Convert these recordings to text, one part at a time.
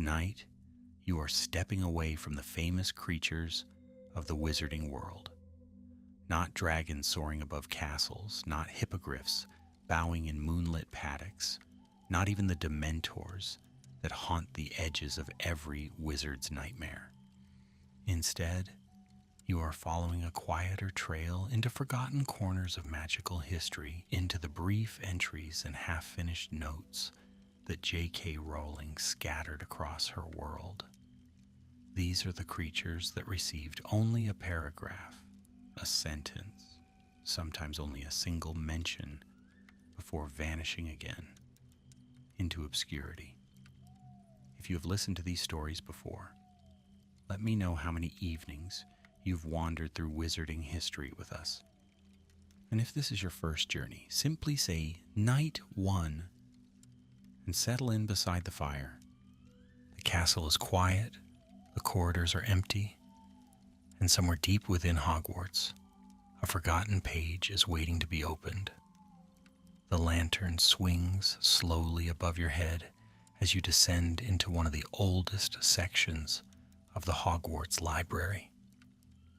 Tonight, you are stepping away from the famous creatures of the wizarding world. Not dragons soaring above castles, not hippogriffs bowing in moonlit paddocks, not even the dementors that haunt the edges of every wizard's nightmare. Instead, you are following a quieter trail into forgotten corners of magical history, into the brief entries and half-finished notes that J.K. Rowling scattered across her world. These are the creatures that received only a paragraph, a sentence, sometimes only a single mention, before vanishing again into obscurity. If you have listened to these stories before, let me know how many evenings you've wandered through wizarding history with us. And if this is your first journey, simply say Night 1 and settle in beside the fire. The castle is quiet, the corridors are empty, and somewhere deep within Hogwarts, a forgotten page is waiting to be opened. The lantern swings slowly above your head as you descend into one of the oldest sections of the Hogwarts library.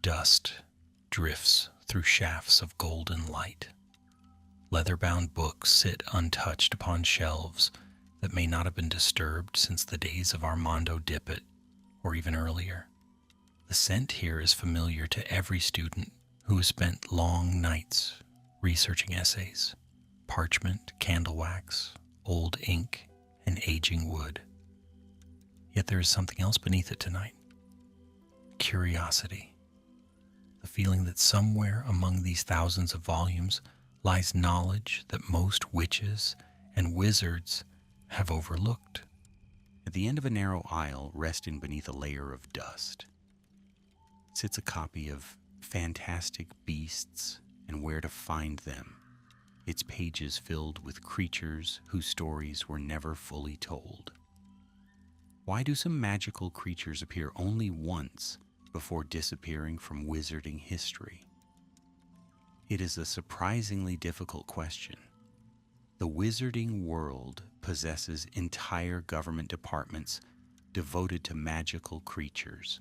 Dust drifts through shafts of golden light. Leather-bound books sit untouched upon shelves that may not have been disturbed since the days of Armando Dippet, or even earlier. The scent here is familiar to every student who has spent long nights researching essays, parchment, candle wax, old ink, and aging wood. Yet there is something else beneath it tonight. Curiosity. The feeling that somewhere among these thousands of volumes lies knowledge that most witches and wizards have overlooked. At the end of a narrow aisle, resting beneath a layer of dust, sits a copy of Fantastic Beasts and Where to Find Them, its pages filled with creatures whose stories were never fully told. Why do some magical creatures appear only once before disappearing from wizarding history? It is a surprisingly difficult question. The wizarding world possesses entire government departments devoted to magical creatures.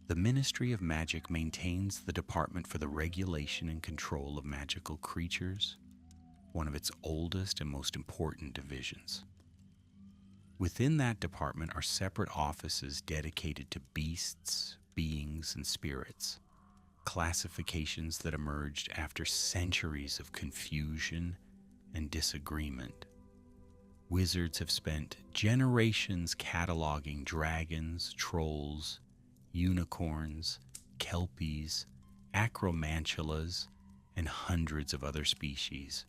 The Ministry of Magic maintains the Department for the Regulation and Control of Magical Creatures, one of its oldest and most important divisions. Within that department are separate offices dedicated to beasts, beings, and spirits, classifications that emerged after centuries of confusion and disagreement. Wizards have spent generations cataloging dragons, trolls, unicorns, kelpies, acromantulas, and hundreds of other species.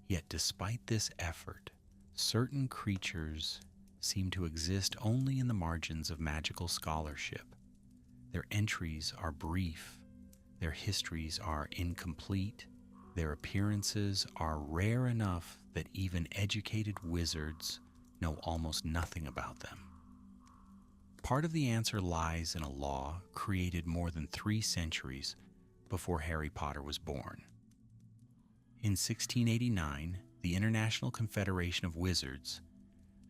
Yet despite this effort, certain creatures seem to exist only in the margins of magical scholarship. Their entries are brief, their histories are incomplete, their appearances are rare enough that even educated wizards know almost nothing about them. Part of the answer lies in a law created more than 3 centuries before Harry Potter was born. In 1689, the International Confederation of Wizards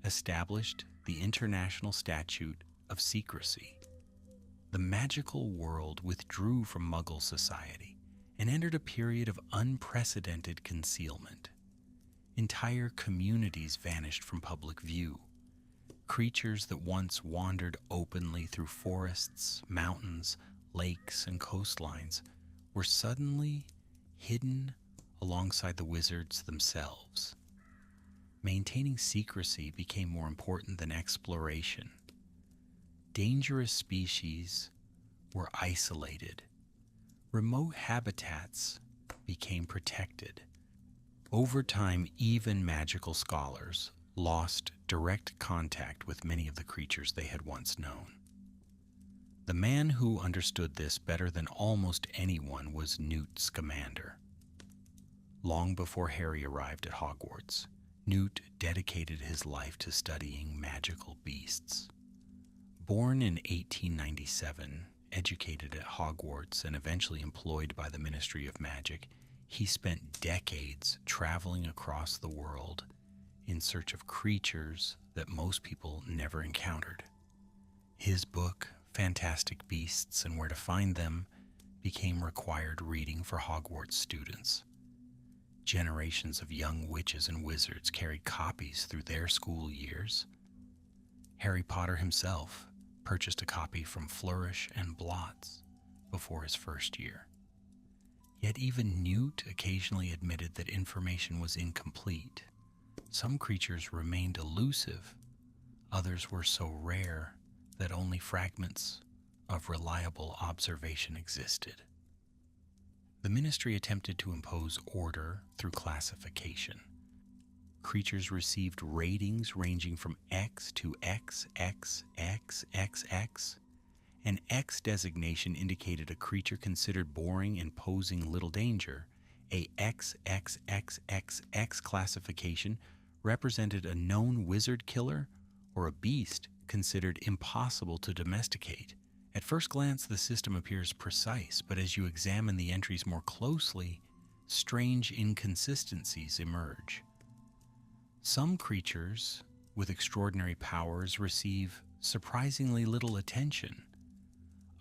established the International Statute of Secrecy. The magical world withdrew from Muggle society and entered a period of unprecedented concealment. Entire communities vanished from public view. Creatures that once wandered openly through forests, mountains, lakes, and coastlines were suddenly hidden alongside the wizards themselves. Maintaining secrecy became more important than exploration. Dangerous species were isolated. Remote habitats became protected. Over time, even magical scholars lost direct contact with many of the creatures they had once known. The man who understood this better than almost anyone was Newt Scamander. Long before Harry arrived at Hogwarts, Newt dedicated his life to studying magical beasts. Born in 1897, educated at Hogwarts, and eventually employed by the Ministry of Magic, he spent decades traveling across the world in search of creatures that most people never encountered. His book, Fantastic Beasts and Where to Find Them, became required reading for Hogwarts students. Generations of young witches and wizards carried copies through their school years. Harry Potter himself purchased a copy from Flourish and Blotts before his first year. Yet even Newt occasionally admitted that information was incomplete. Some creatures remained elusive, others were so rare that only fragments of reliable observation existed. The Ministry attempted to impose order through classification. Creatures received ratings ranging from X to XXXXXX. An X designation indicated a creature considered boring and posing little danger. A XXXXX classification represented a known wizard killer or a beast considered impossible to domesticate. At first glance, the system appears precise, but as you examine the entries more closely, strange inconsistencies emerge. Some creatures with extraordinary powers receive surprisingly little attention.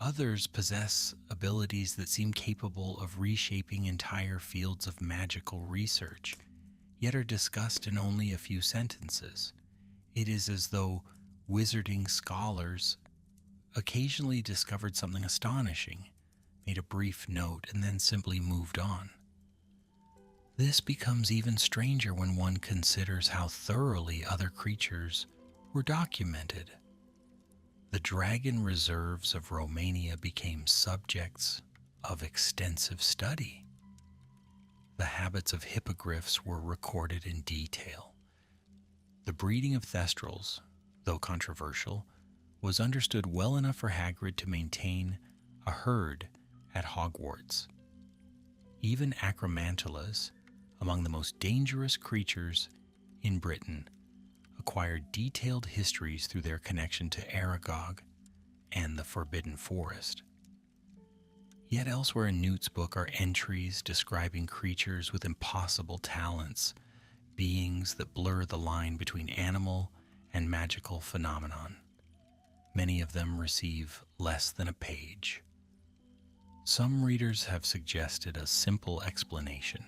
Others possess abilities that seem capable of reshaping entire fields of magical research, yet are discussed in only a few sentences. It is as though wizarding scholars occasionally discovered something astonishing, made a brief note, and then simply moved on. This becomes even stranger when one considers how thoroughly other creatures were documented. The dragon reserves of Romania became subjects of extensive study. The habits of hippogriffs were recorded in detail. The breeding of thestrals, though controversial, was understood well enough for Hagrid to maintain a herd at Hogwarts. Even acromantulas, among the most dangerous creatures in Britain, acquired detailed histories through their connection to Aragog and the Forbidden Forest. Yet elsewhere in Newt's book are entries describing creatures with impossible talents, beings that blur the line between animal and magical phenomenon. Many of them receive less than a page. Some readers have suggested a simple explanation.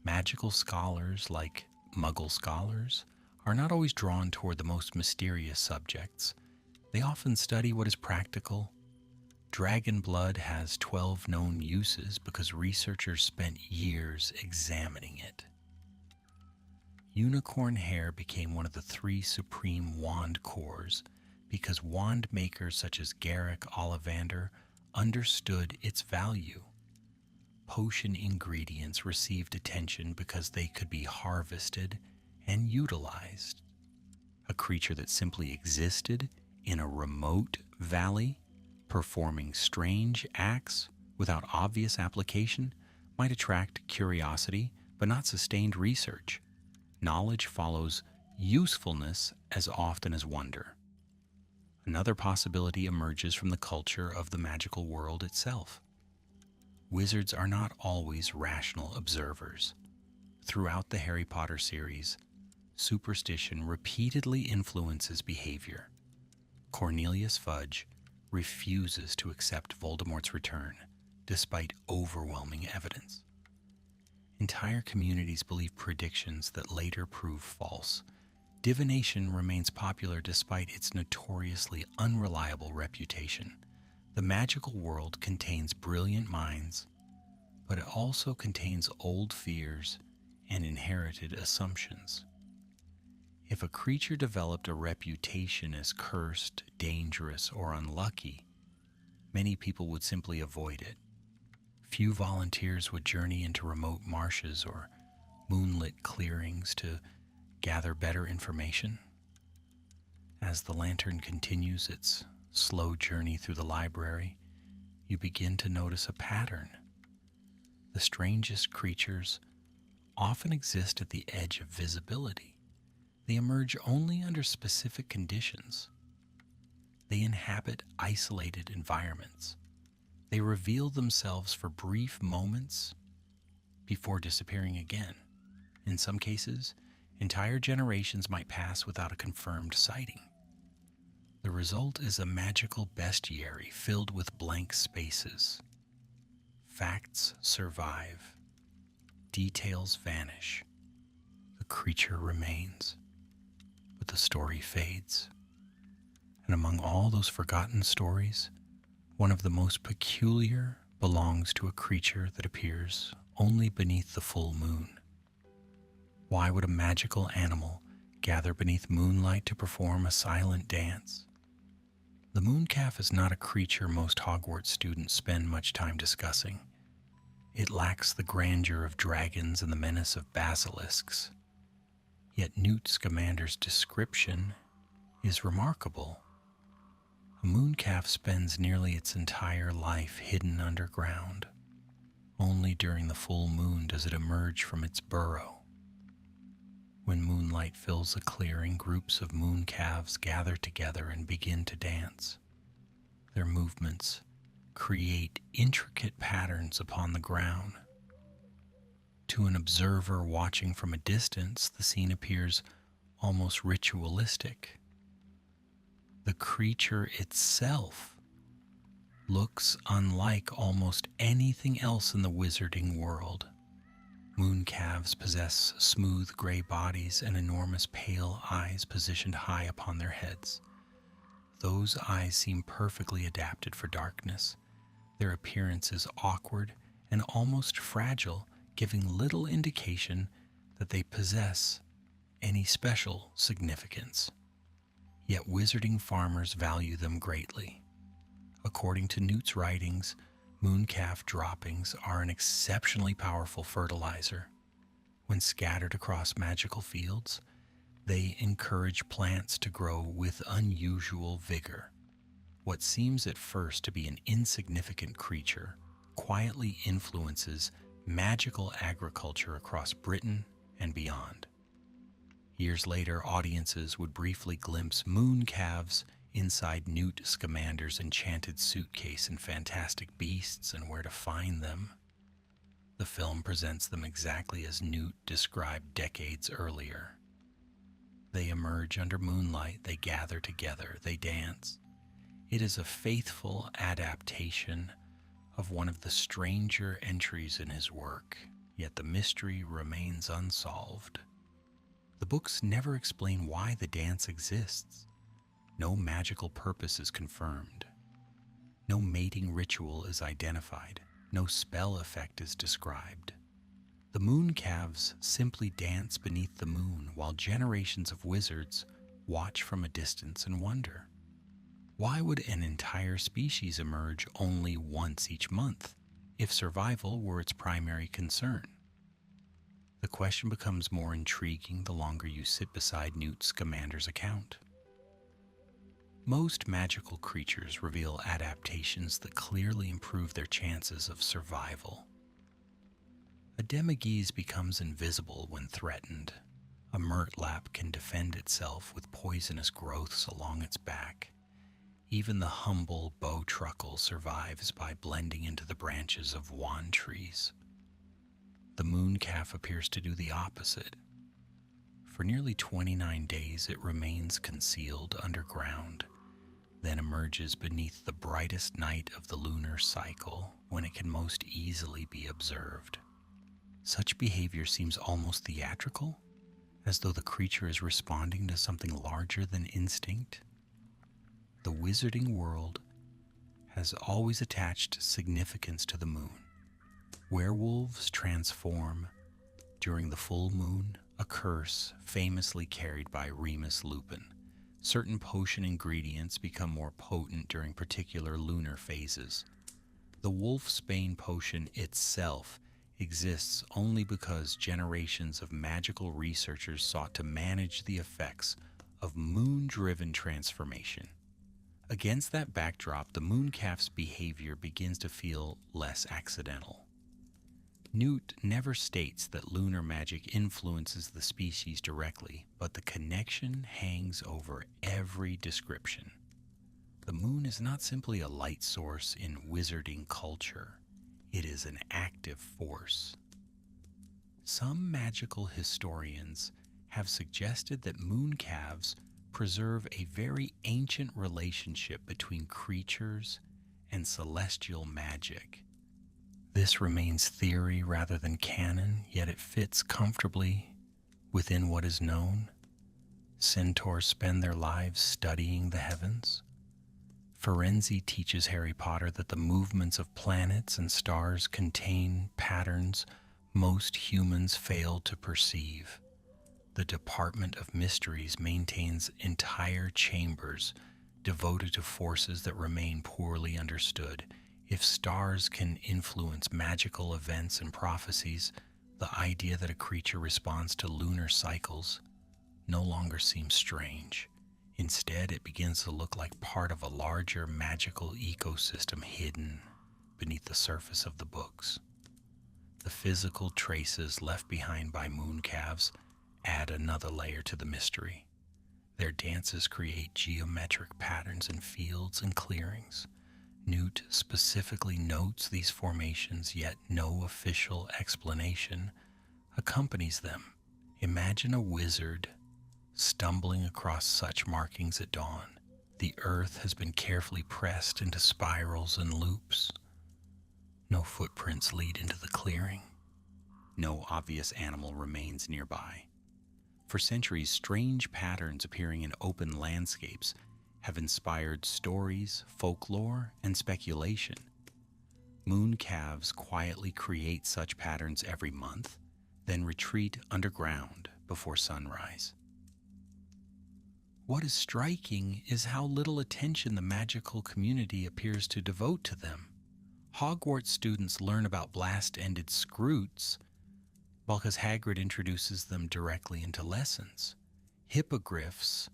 Magical scholars, like Muggle scholars, are not always drawn toward the most mysterious subjects. They often study what is practical. Dragon blood has 12 known uses because researchers spent years examining it. Unicorn hair became one of the 3 supreme wand cores because wand makers such as Garrick Ollivander understood its value. Potion ingredients received attention because they could be harvested and utilized. A creature that simply existed in a remote valley, performing strange acts without obvious application, might attract curiosity but not sustained research. Knowledge follows usefulness as often as wonder. Another possibility emerges from the culture of the magical world itself. Wizards are not always rational observers. Throughout the Harry Potter series, superstition repeatedly influences behavior. Cornelius Fudge refuses to accept Voldemort's return, despite overwhelming evidence. Entire communities believe predictions that later prove false. Divination remains popular despite its notoriously unreliable reputation. The magical world contains brilliant minds, but it also contains old fears and inherited assumptions. If a creature developed a reputation as cursed, dangerous, or unlucky, many people would simply avoid it. Few volunteers would journey into remote marshes or moonlit clearings to gather better information. As the lantern continues its slow journey through the library, you begin to notice a pattern. The strangest creatures often exist at the edge of visibility. They emerge only under specific conditions. They inhabit isolated environments. They reveal themselves for brief moments before disappearing again. In some cases, Entire generations might pass without a confirmed sighting. The result is a magical bestiary filled with blank spaces. Facts survive, details vanish, the creature remains, but the story fades. And among all those forgotten stories, one of the most peculiar belongs to a creature that appears only beneath the full moon. Why would a magical animal gather beneath moonlight to perform a silent dance? The mooncalf is not a creature most Hogwarts students spend much time discussing. It lacks the grandeur of dragons and the menace of basilisks. Yet Newt Scamander's description is remarkable. A mooncalf spends nearly its entire life hidden underground. Only during the full moon does it emerge from its burrow. When moonlight fills a clearing, groups of mooncalves gather together and begin to dance. Their movements create intricate patterns upon the ground. To an observer watching from a distance, the scene appears almost ritualistic. The creature itself looks unlike almost anything else in the wizarding world. Mooncalves possess smooth gray bodies and enormous pale eyes positioned high upon their heads. Those eyes seem perfectly adapted for darkness. Their appearance is awkward and almost fragile, giving little indication that they possess any special significance. Yet wizarding farmers value them greatly. According to Newt's writings, mooncalf droppings are an exceptionally powerful fertilizer. When scattered across magical fields, they encourage plants to grow with unusual vigor. What seems at first to be an insignificant creature quietly influences magical agriculture across Britain and beyond. Years later, audiences would briefly glimpse mooncalves inside Newt Scamander's enchanted suitcase and Fantastic Beasts and Where to Find Them. The film presents them exactly as Newt described decades earlier. They emerge under moonlight, they gather together, they dance. It is a faithful adaptation of one of the stranger entries in his work, yet the mystery remains unsolved. The books never explain why the dance exists. No magical purpose is confirmed. No mating ritual is identified. No spell effect is described. The mooncalves simply dance beneath the moon while generations of wizards watch from a distance and wonder. Why would an entire species emerge only once each month if survival were its primary concern? The question becomes more intriguing the longer you sit beside Newt Scamander's account. Most magical creatures reveal adaptations that clearly improve their chances of survival. A demiguise becomes invisible when threatened. A murtlap can defend itself with poisonous growths along its back. Even the humble bowtruckle survives by blending into the branches of wand trees. The mooncalf appears to do the opposite. For nearly 29 days it remains concealed underground, then emerges beneath the brightest night of the lunar cycle when it can most easily be observed. Such behavior seems almost theatrical, as though the creature is responding to something larger than instinct. The wizarding world has always attached significance to the moon. Werewolves transform during the full moon, a curse famously carried by Remus Lupin. Certain potion ingredients become more potent during particular lunar phases. The wolfsbane potion itself exists only because generations of magical researchers sought to manage the effects of moon-driven transformation. Against that backdrop, the mooncalf's behavior begins to feel less accidental. Newt never states that lunar magic influences the species directly, but the connection hangs over every description. The moon is not simply a light source in wizarding culture. It is an active force. Some magical historians have suggested that moon calves preserve a very ancient relationship between creatures and celestial magic. This remains theory rather than canon, yet it fits comfortably within what is known. Centaurs spend their lives studying the heavens. Ferenczi teaches Harry Potter that the movements of planets and stars contain patterns most humans fail to perceive. The Department of Mysteries maintains entire chambers devoted to forces that remain poorly understood. If stars can influence magical events and prophecies, the idea that a creature responds to lunar cycles no longer seems strange. Instead, it begins to look like part of a larger magical ecosystem hidden beneath the surface of the books. The physical traces left behind by moon calves add another layer to the mystery. Their dances create geometric patterns in fields and clearings. Newt specifically notes these formations, yet no official explanation accompanies them. Imagine a wizard stumbling across such markings at dawn. The earth has been carefully pressed into spirals and loops. No footprints lead into the clearing. No obvious animal remains nearby. For centuries, strange patterns appearing in open landscapes have inspired stories, folklore, and speculation. Moon calves quietly create such patterns every month, then retreat underground before sunrise. What is striking is how little attention the magical community appears to devote to them. Hogwarts students learn about blast-ended scroots because Hagrid introduces them directly into lessons. Hippogriffs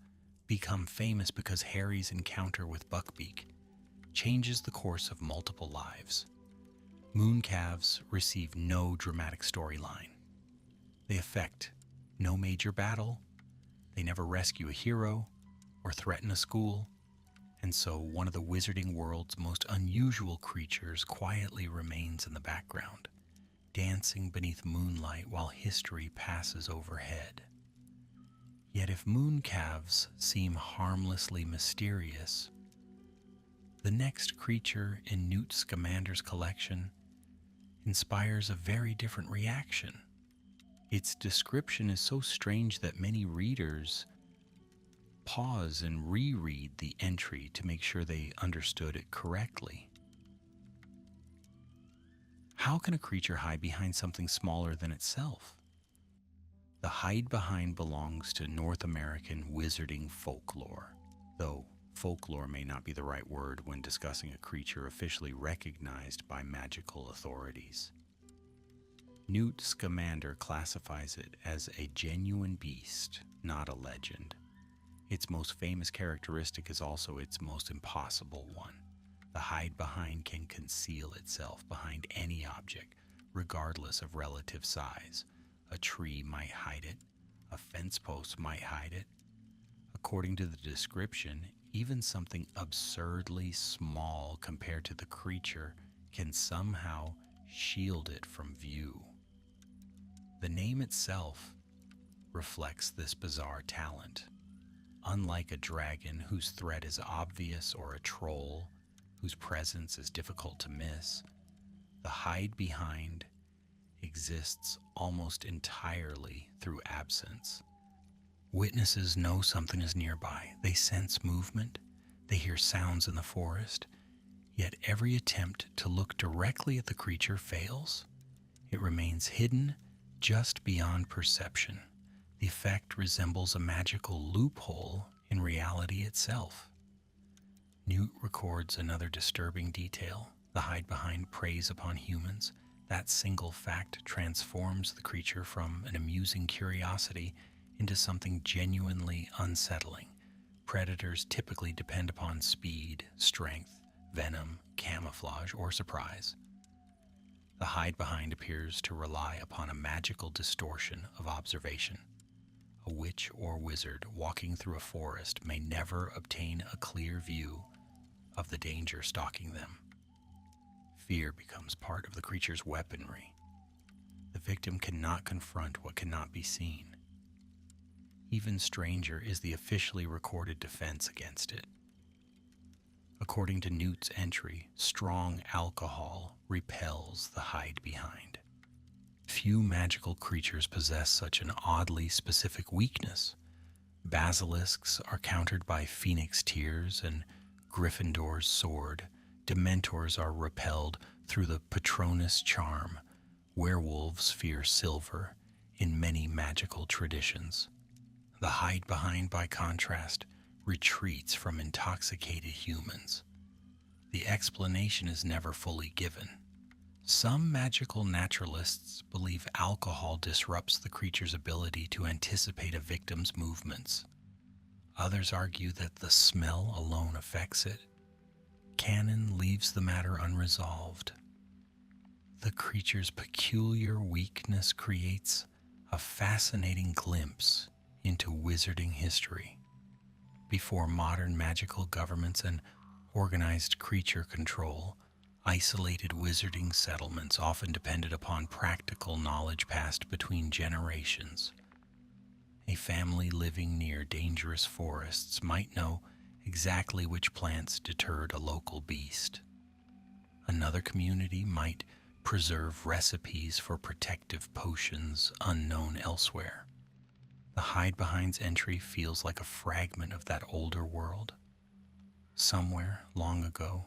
become famous because Harry's encounter with Buckbeak changes the course of multiple lives. Moon calves receive no dramatic storyline. They affect no major battle. They never rescue a hero or threaten a school, and so one of the wizarding world's most unusual creatures quietly remains in the background, dancing beneath moonlight while history passes overhead. Yet if moon calves seem harmlessly mysterious, the next creature in Newt Scamander's collection inspires a very different reaction. Its description is so strange that many readers pause and reread the entry to make sure they understood it correctly. How can a creature hide behind something smaller than itself? The hide behind belongs to North American wizarding folklore, though folklore may not be the right word when discussing a creature officially recognized by magical authorities. Newt Scamander classifies it as a genuine beast, not a legend. Its most famous characteristic is also its most impossible one. The hide behind can conceal itself behind any object, regardless of relative size. A tree might hide it, a fence post might hide it. According to the description, even something absurdly small compared to the creature can somehow shield it from view. The name itself reflects this bizarre talent. Unlike a dragon whose threat is obvious or a troll whose presence is difficult to miss, the hide behind exists almost entirely through absence. Witnesses know something is nearby. They sense movement. They hear sounds in the forest. Yet every attempt to look directly at the creature fails. It remains hidden just beyond perception. The effect resembles a magical loophole in reality itself. Newt records another disturbing detail. The hide behind preys upon humans. That single fact transforms the creature from an amusing curiosity into something genuinely unsettling. Predators typically depend upon speed, strength, venom, camouflage, or surprise. The hide behind appears to rely upon a magical distortion of observation. A witch or wizard walking through a forest may never obtain a clear view of the danger stalking them. Fear becomes part of the creature's weaponry. The victim cannot confront what cannot be seen. Even stranger is the officially recorded defense against it. According to Newt's entry, strong alcohol repels the hide behind. Few magical creatures possess such an oddly specific weakness. Basilisks are countered by Phoenix tears and Gryffindor's sword. Dementors are repelled through the Patronus charm. Werewolves fear silver in many magical traditions. The hide behind, by contrast, retreats from intoxicated humans. The explanation is never fully given. Some magical naturalists believe alcohol disrupts the creature's ability to anticipate a victim's movements. Others argue that the smell alone affects it. Canon leaves the matter unresolved. The creature's peculiar weakness creates a fascinating glimpse into wizarding history. Before modern magical governments and organized creature control, isolated wizarding settlements often depended upon practical knowledge passed between generations. A family living near dangerous forests might know exactly which plants deterred a local beast. Another community might preserve recipes for protective potions unknown elsewhere. The hide-behind's entry feels like a fragment of that older world. Somewhere, long ago,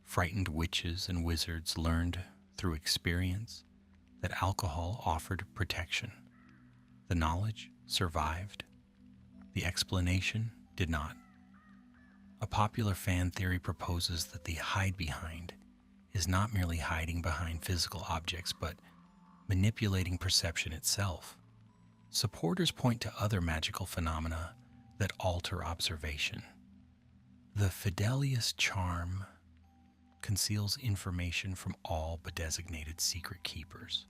frightened witches and wizards learned through experience that alcohol offered protection. The knowledge survived. The explanation did not. A popular fan theory proposes that the hide-behind is not merely hiding behind physical objects, but manipulating perception itself. Supporters point to other magical phenomena that alter observation. The Fidelius charm conceals information from all but designated secret keepers.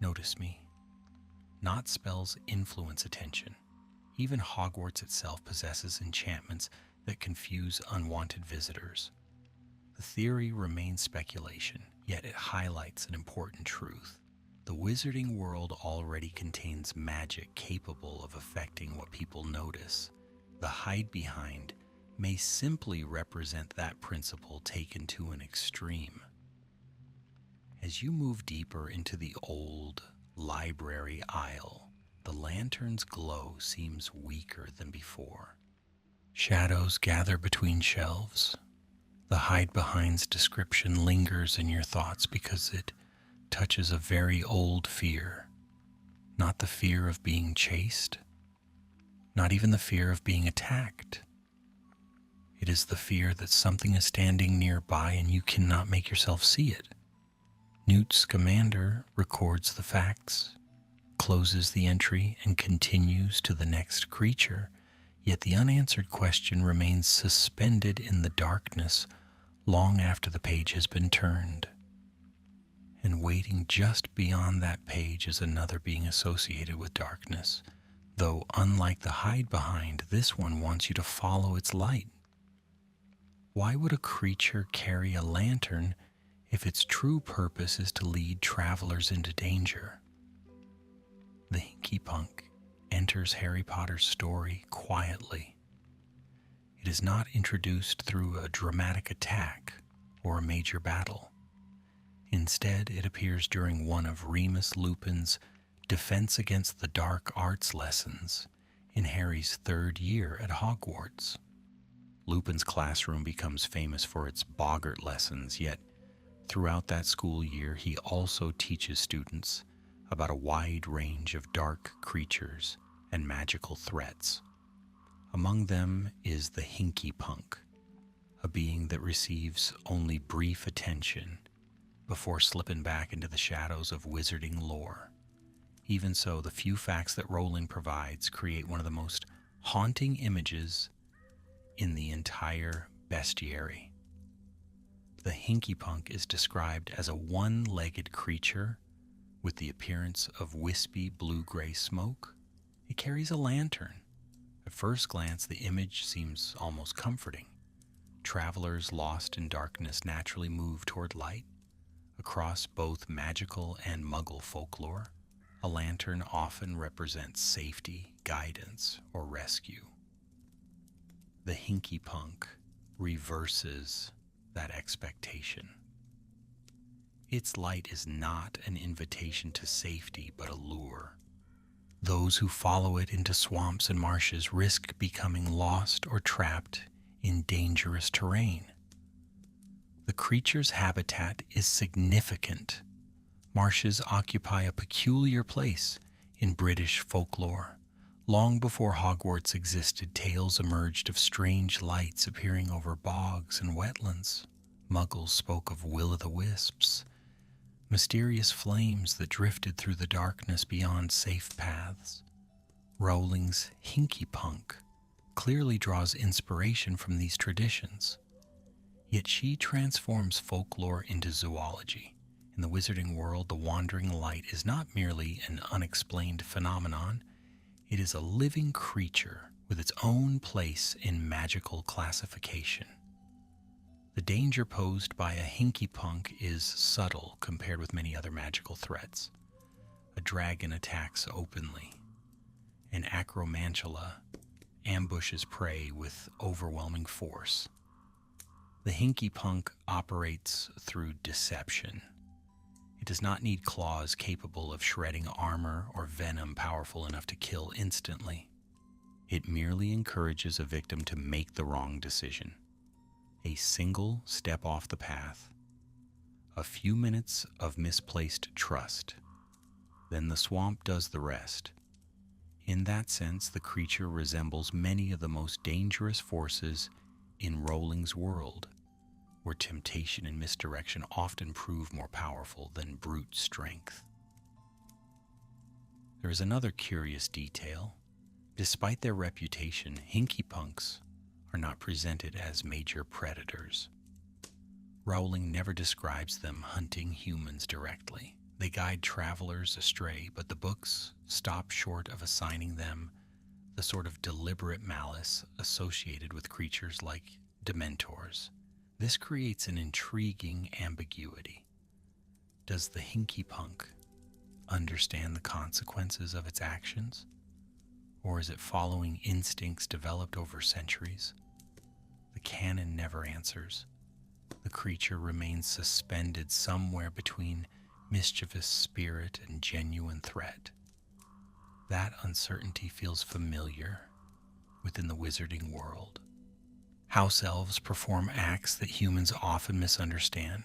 Notice me. Not spells influence attention. Even Hogwarts itself possesses enchantments that confuse unwanted visitors. The theory remains speculation, yet it highlights an important truth. The wizarding world already contains magic capable of affecting what people notice. The hide-behind may simply represent that principle taken to an extreme. As you move deeper into the old library aisle, the lantern's glow seems weaker than before. Shadows gather between shelves. The hide-behind's description lingers in your thoughts because it touches a very old fear. Not the fear of being chased, not even the fear of being attacked. It is the fear that something is standing nearby and you cannot make yourself see it. Newt Scamander records the facts, closes the entry, and continues to the next creature, yet the unanswered question remains suspended in the darkness long after the page has been turned. And waiting just beyond that page is another being associated with darkness, though unlike the hide-behind, this one wants you to follow its light. Why would a creature carry a lantern if its true purpose is to lead travelers into danger? The Hinky Punk enters Harry Potter's story quietly. It is not introduced through a dramatic attack or a major battle. Instead, it appears during one of Remus Lupin's defense against the dark arts lessons in Harry's third year at Hogwarts. Lupin's classroom becomes famous for its boggart lessons, yet throughout that school year he also teaches students about a wide range of dark creatures and magical threats. Among them is the Hinky Punk, a being that receives only brief attention before slipping back into the shadows of wizarding lore. Even so, the few facts that Rowling provides create one of the most haunting images in the entire bestiary. The Hinky Punk is described as a one-legged creature with the appearance of wispy blue-gray smoke. It carries a lantern. At first glance, the image seems almost comforting. Travelers lost in darkness naturally move toward light. Across both magical and muggle folklore, A lantern often represents safety, guidance, or rescue. The hinky punk reverses that expectation. Its light is not an invitation to safety, but a lure. Those who follow it into swamps and marshes risk becoming lost or trapped in dangerous terrain. The creature's habitat is significant. Marshes occupy a peculiar place in British folklore. Long before Hogwarts existed, tales emerged of strange lights appearing over bogs and wetlands. Muggles spoke of will-o'-the-wisps, mysterious flames that drifted through the darkness beyond safe paths. Rowling's Hinky Punk clearly draws inspiration from these traditions. Yet she transforms folklore into zoology. In the wizarding world, the wandering light is not merely an unexplained phenomenon, it is a living creature with its own place in magical classification. The danger posed by a hinky punk is subtle compared with many other magical threats. A dragon attacks openly. An acromantula ambushes prey with overwhelming force. The hinky punk operates through deception. It does not need claws capable of shredding armor or venom powerful enough to kill instantly. It merely encourages a victim to make the wrong decision. A single step off the path, a few minutes of misplaced trust, then the swamp does the rest. In that sense, the creature resembles many of the most dangerous forces in Rowling's world, where temptation and misdirection often prove more powerful than brute strength. There is another curious detail. Despite their reputation, hinky punks are not presented as major predators. Rowling never describes them hunting humans directly. They guide travelers astray, but the books stop short of assigning them the sort of deliberate malice associated with creatures like Dementors. This creates an intriguing ambiguity. Does the hinky punk understand the consequences of its actions? Or is it following instincts developed over centuries? The canon never answers. The creature remains suspended somewhere between mischievous spirit and genuine threat. That uncertainty feels familiar within the wizarding world. House elves perform acts that humans often misunderstand.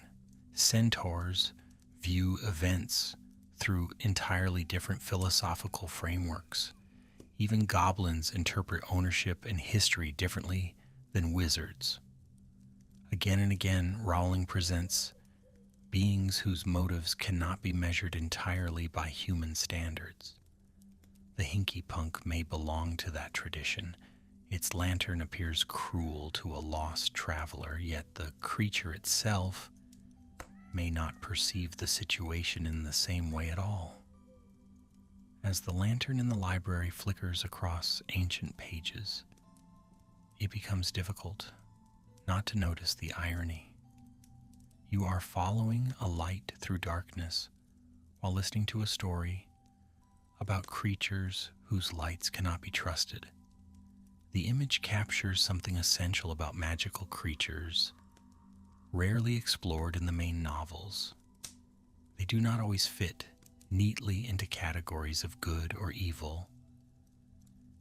Centaurs view events through entirely different philosophical frameworks. Even goblins interpret ownership and history differently than wizards. Again and again, Rowling presents beings whose motives cannot be measured entirely by human standards. The hinky punk may belong to that tradition. Its lantern appears cruel to a lost traveler, yet the creature itself may not perceive the situation in the same way at all. As the lantern in the library flickers across ancient pages, it becomes difficult not to notice the irony. You are following a light through darkness while listening to a story about creatures whose lights cannot be trusted. The image captures something essential about magical creatures, rarely explored in the main novels. They do not always fit neatly into categories of good or evil.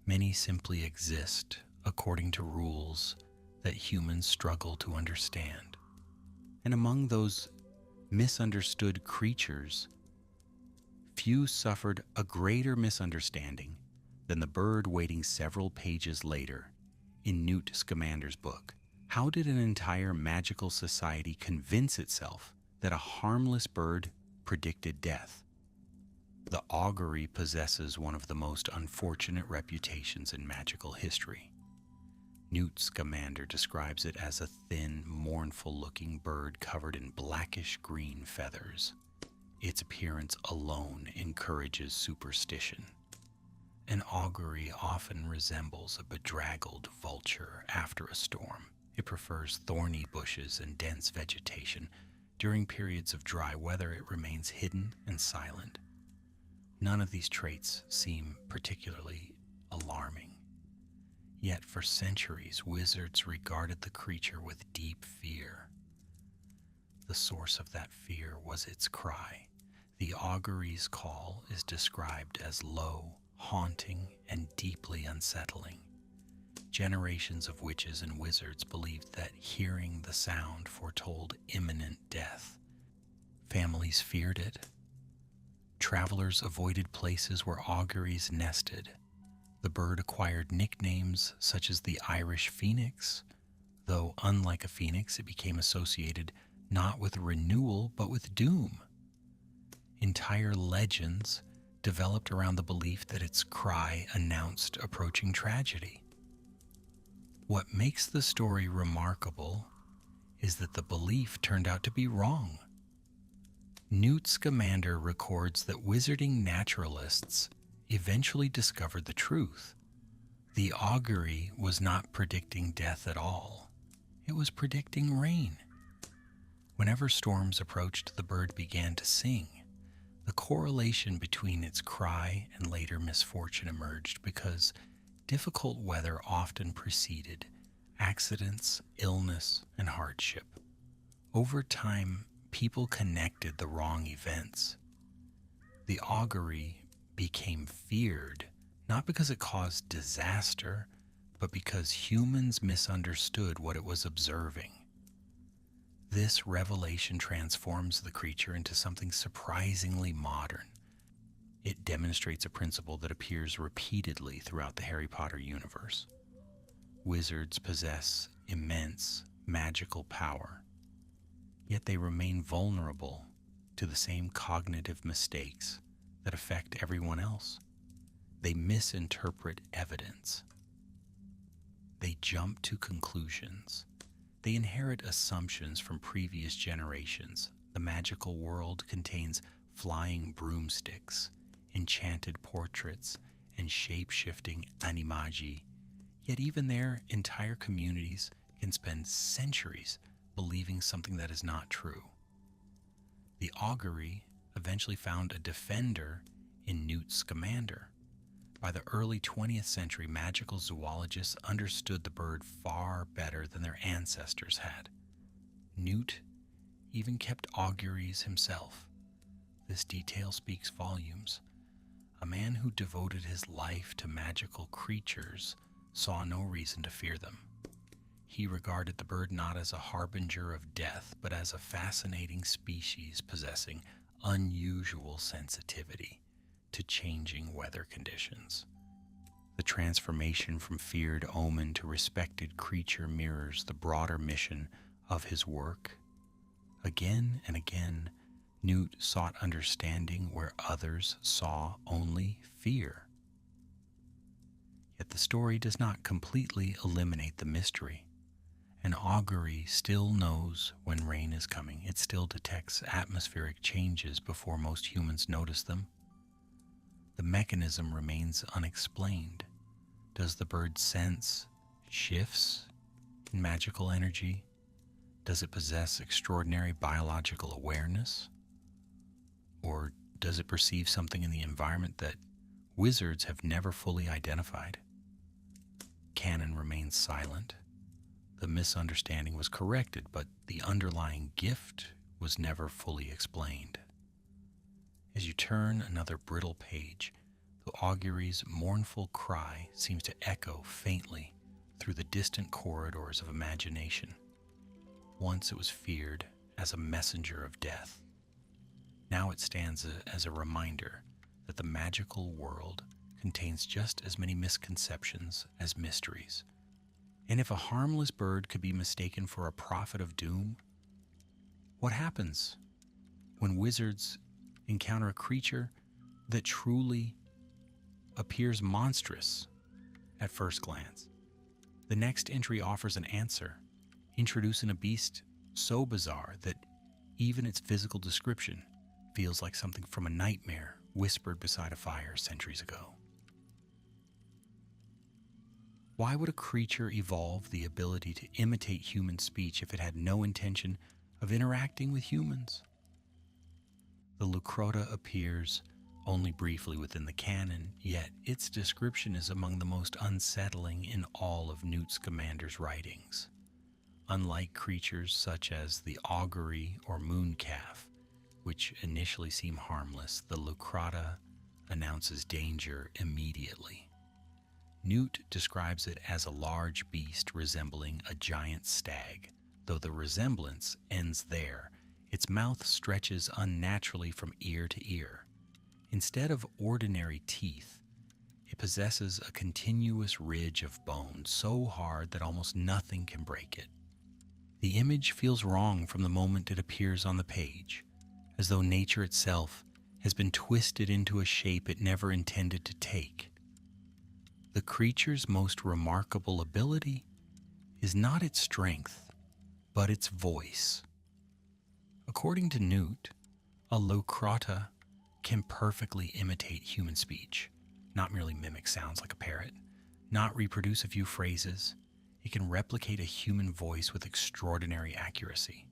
Many simply exist according to rules that humans struggle to understand. And among those misunderstood creatures, few suffered a greater misunderstanding than the bird waiting several pages later in Newt Scamander's book. How did an entire magical society convince itself that a harmless bird predicted death? The augury possesses one of the most unfortunate reputations in magical history. Newt Scamander describes it as a thin, mournful-looking bird covered in blackish-green feathers. Its appearance alone encourages superstition. An augury often resembles a bedraggled vulture after a storm. It prefers thorny bushes and dense vegetation. During periods of dry weather, it remains hidden and silent. None of these traits seem particularly alarming. Yet for centuries, wizards regarded the creature with deep fear. The source of that fear was its cry. The augury's call is described as low, haunting, and deeply unsettling. Generations of witches and wizards believed that hearing the sound foretold imminent death. Families feared it. Travelers avoided places where auguries nested. The bird acquired nicknames such as the Irish phoenix, though unlike a phoenix, it became associated not with renewal but with doom. Entire legends developed around the belief that its cry announced approaching tragedy. What makes the story remarkable is that the belief turned out to be wrong. Newt Scamander records that wizarding naturalists eventually discovered the truth. The augury was not predicting death at all. It was predicting rain. Whenever storms approached, the bird began to sing. The correlation between its cry and later misfortune emerged because difficult weather often preceded accidents, illness, and hardship. Over time, people connected the wrong events. The augury became feared, not because it caused disaster, but because humans misunderstood what it was observing. This revelation transforms the creature into something surprisingly modern. It demonstrates a principle that appears repeatedly throughout the Harry Potter universe. Wizards possess immense magical power, yet they remain vulnerable to the same cognitive mistakes that affect everyone else. They misinterpret evidence. They jump to conclusions. They inherit assumptions from previous generations. The magical world contains flying broomsticks, enchanted portraits, and shape-shifting animagi. Yet even their entire communities can spend centuries believing something that is not true. The augury eventually found a defender in Newt Scamander. By the early 20th century, magical zoologists understood the bird far better than their ancestors had. Newt even kept auguries himself. This detail speaks volumes. A man who devoted his life to magical creatures saw no reason to fear them. He regarded the bird not as a harbinger of death, but as a fascinating species possessing unusual sensitivity to changing weather conditions. The transformation from feared omen to respected creature mirrors the broader mission of his work. Again and again, Newt sought understanding where others saw only fear. Yet the story does not completely eliminate the mystery. An augury still knows when rain is coming. It still detects atmospheric changes before most humans notice them. The mechanism remains unexplained. Does the bird sense shifts in magical energy? Does it possess extraordinary biological awareness? Or does it perceive something in the environment that wizards have never fully identified? Canon remains silent. The misunderstanding was corrected, but the underlying gift was never fully explained. As you turn another brittle page, the augury's mournful cry seems to echo faintly through the distant corridors of imagination. Once it was feared as a messenger of death. Now it stands as a reminder that the magical world contains just as many misconceptions as mysteries. And if a harmless bird could be mistaken for a prophet of doom, what happens when wizards encounter a creature that truly appears monstrous at first glance? The next entry offers an answer, introducing a beast so bizarre that even its physical description feels like something from a nightmare whispered beside a fire centuries ago. Why would a creature evolve the ability to imitate human speech if it had no intention of interacting with humans? The Lucrota appears only briefly within the canon, yet its description is among the most unsettling in all of Newt Scamander's writings. Unlike creatures such as the augury or mooncalf, which initially seem harmless, the Lucrata announces danger immediately. Newt describes it as a large beast resembling a giant stag. Though the resemblance ends there, its mouth stretches unnaturally from ear to ear. Instead of ordinary teeth, it possesses a continuous ridge of bone so hard that almost nothing can break it. The image feels wrong from the moment it appears on the page, as though nature itself has been twisted into a shape it never intended to take. The creature's most remarkable ability is not its strength, but its voice. According to Newt, a Lucrata can perfectly imitate human speech, not merely mimic sounds like a parrot, not reproduce a few phrases. It can replicate a human voice with extraordinary accuracy.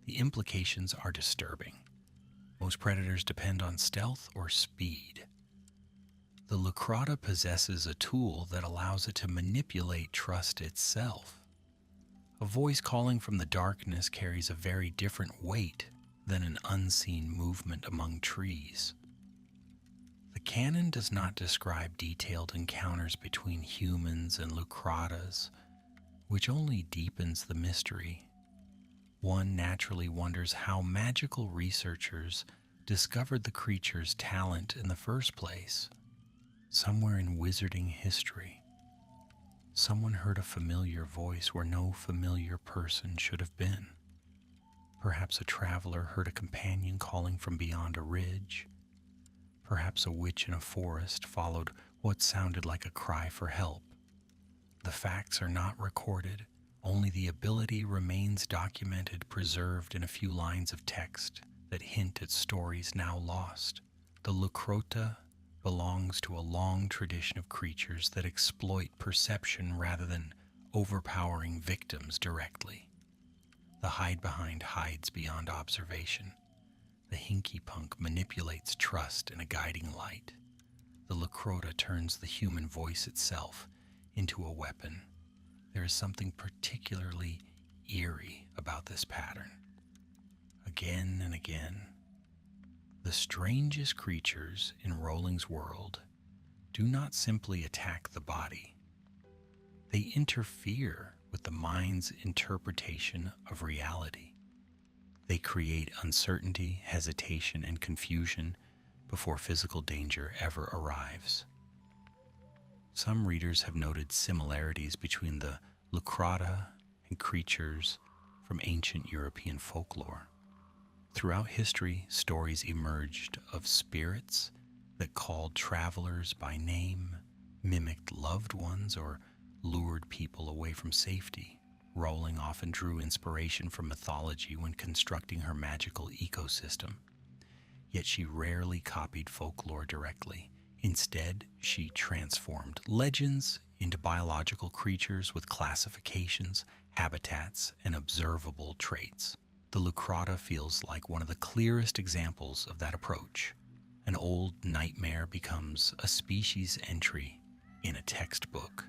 The implications are disturbing. Most predators depend on stealth or speed. The Lucrata possesses a tool that allows it to manipulate trust itself. A voice calling from the darkness carries a very different weight than an unseen movement among trees. The canon does not describe detailed encounters between humans and Lucratas, which only deepens the mystery. One naturally wonders how magical researchers discovered the creature's talent in the first place. Somewhere in wizarding history, someone heard a familiar voice where no familiar person should have been. Perhaps a traveler heard a companion calling from beyond a ridge. Perhaps a witch in a forest followed what sounded like a cry for help. The facts are not recorded, only the ability remains documented, preserved in a few lines of text that hint at stories now lost. The Lucrota belongs to a long tradition of creatures that exploit perception rather than overpowering victims directly. The hide-behind hides beyond observation. The hinky-punk manipulates trust in a guiding light. The Lucrota turns the human voice itself into a weapon. There is something particularly eerie about this pattern. Again and again, the strangest creatures in Rowling's world do not simply attack the body. They interfere with the mind's interpretation of reality. They create uncertainty, hesitation, and confusion before physical danger ever arrives. Some readers have noted similarities between the Lucrata and creatures from ancient European folklore. Throughout history, stories emerged of spirits that called travelers by name, mimicked loved ones, or lured people away from safety. Rowling often drew inspiration from mythology when constructing her magical ecosystem, yet she rarely copied folklore directly. Instead, she transformed legends into biological creatures with classifications, habitats, and observable traits. The Lucrata feels like one of the clearest examples of that approach. An old nightmare becomes a species entry in a textbook.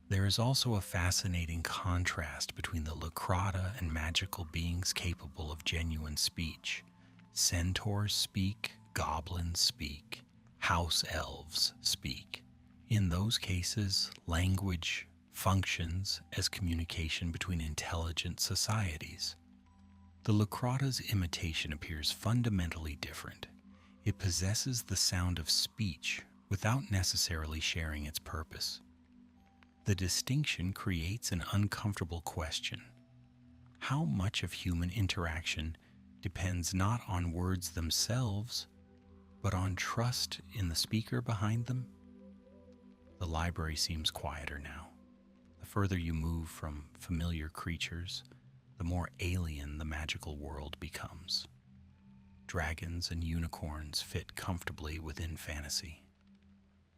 There is also a fascinating contrast between the Lucrata and magical beings capable of genuine speech. Centaurs speak, goblins speak, house elves speak. In those cases, language functions as communication between intelligent societies. The Lucrata's imitation appears fundamentally different. It possesses the sound of speech without necessarily sharing its purpose. The distinction creates an uncomfortable question. How much of human interaction depends not on words themselves, but on trust in the speaker behind them? The library seems quieter now. The further you move from familiar creatures, the more alien the magical world becomes. Dragons and unicorns fit comfortably within fantasy.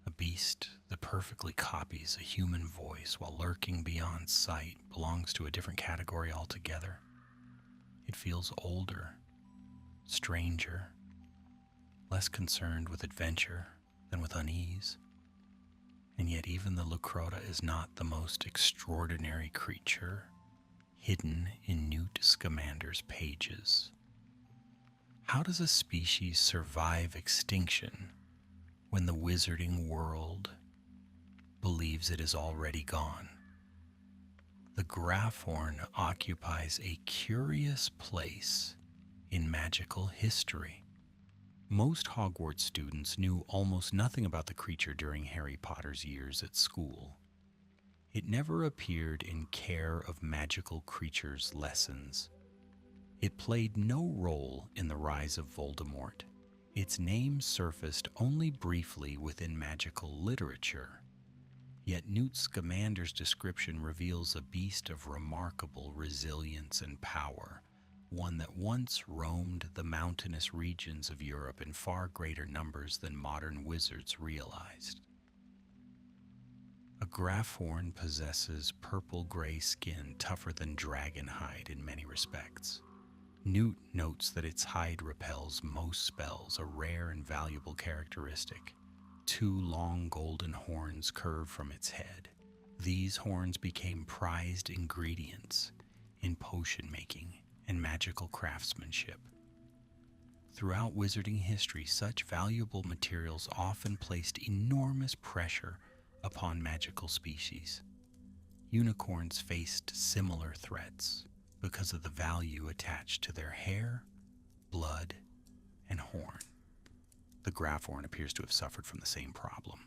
A beast that perfectly copies a human voice while lurking beyond sight belongs to a different category altogether. It feels older, stranger, less concerned with adventure than with unease. And yet even the Lucrota is not the most extraordinary creature hidden in Newt Scamander's pages. How does a species survive extinction when the wizarding world believes it is already gone? The Graphorn occupies a curious place in magical history. Most Hogwarts students knew almost nothing about the creature during Harry Potter's years at school. It never appeared in Care of Magical Creatures lessons. It played no role in the rise of Voldemort. Its name surfaced only briefly within magical literature. Yet Newt Scamander's description reveals a beast of remarkable resilience and power, one that once roamed the mountainous regions of Europe in far greater numbers than modern wizards realized. A Graphorn possesses purple-gray skin tougher than dragon hide in many respects. Newt notes that its hide repels most spells, a rare and valuable characteristic. 2 long golden horns curve from its head. These horns became prized ingredients in potion making and magical craftsmanship. Throughout wizarding history, such valuable materials often placed enormous pressure upon magical species. Unicorns faced similar threats because of the value attached to their hair, blood, and horn. The Graphorn appears to have suffered from the same problem.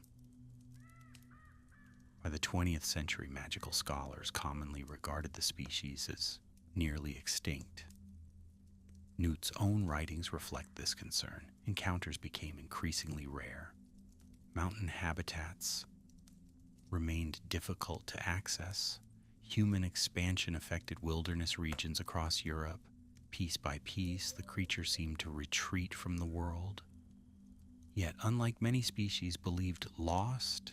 By the 20th century, magical scholars commonly regarded the species as nearly extinct. Newt's own writings reflect this concern. Encounters became increasingly rare. Mountain habitats remained difficult to access. Human expansion affected wilderness regions across Europe. Piece by piece, the creature seemed to retreat from the world. Yet, unlike many species believed lost,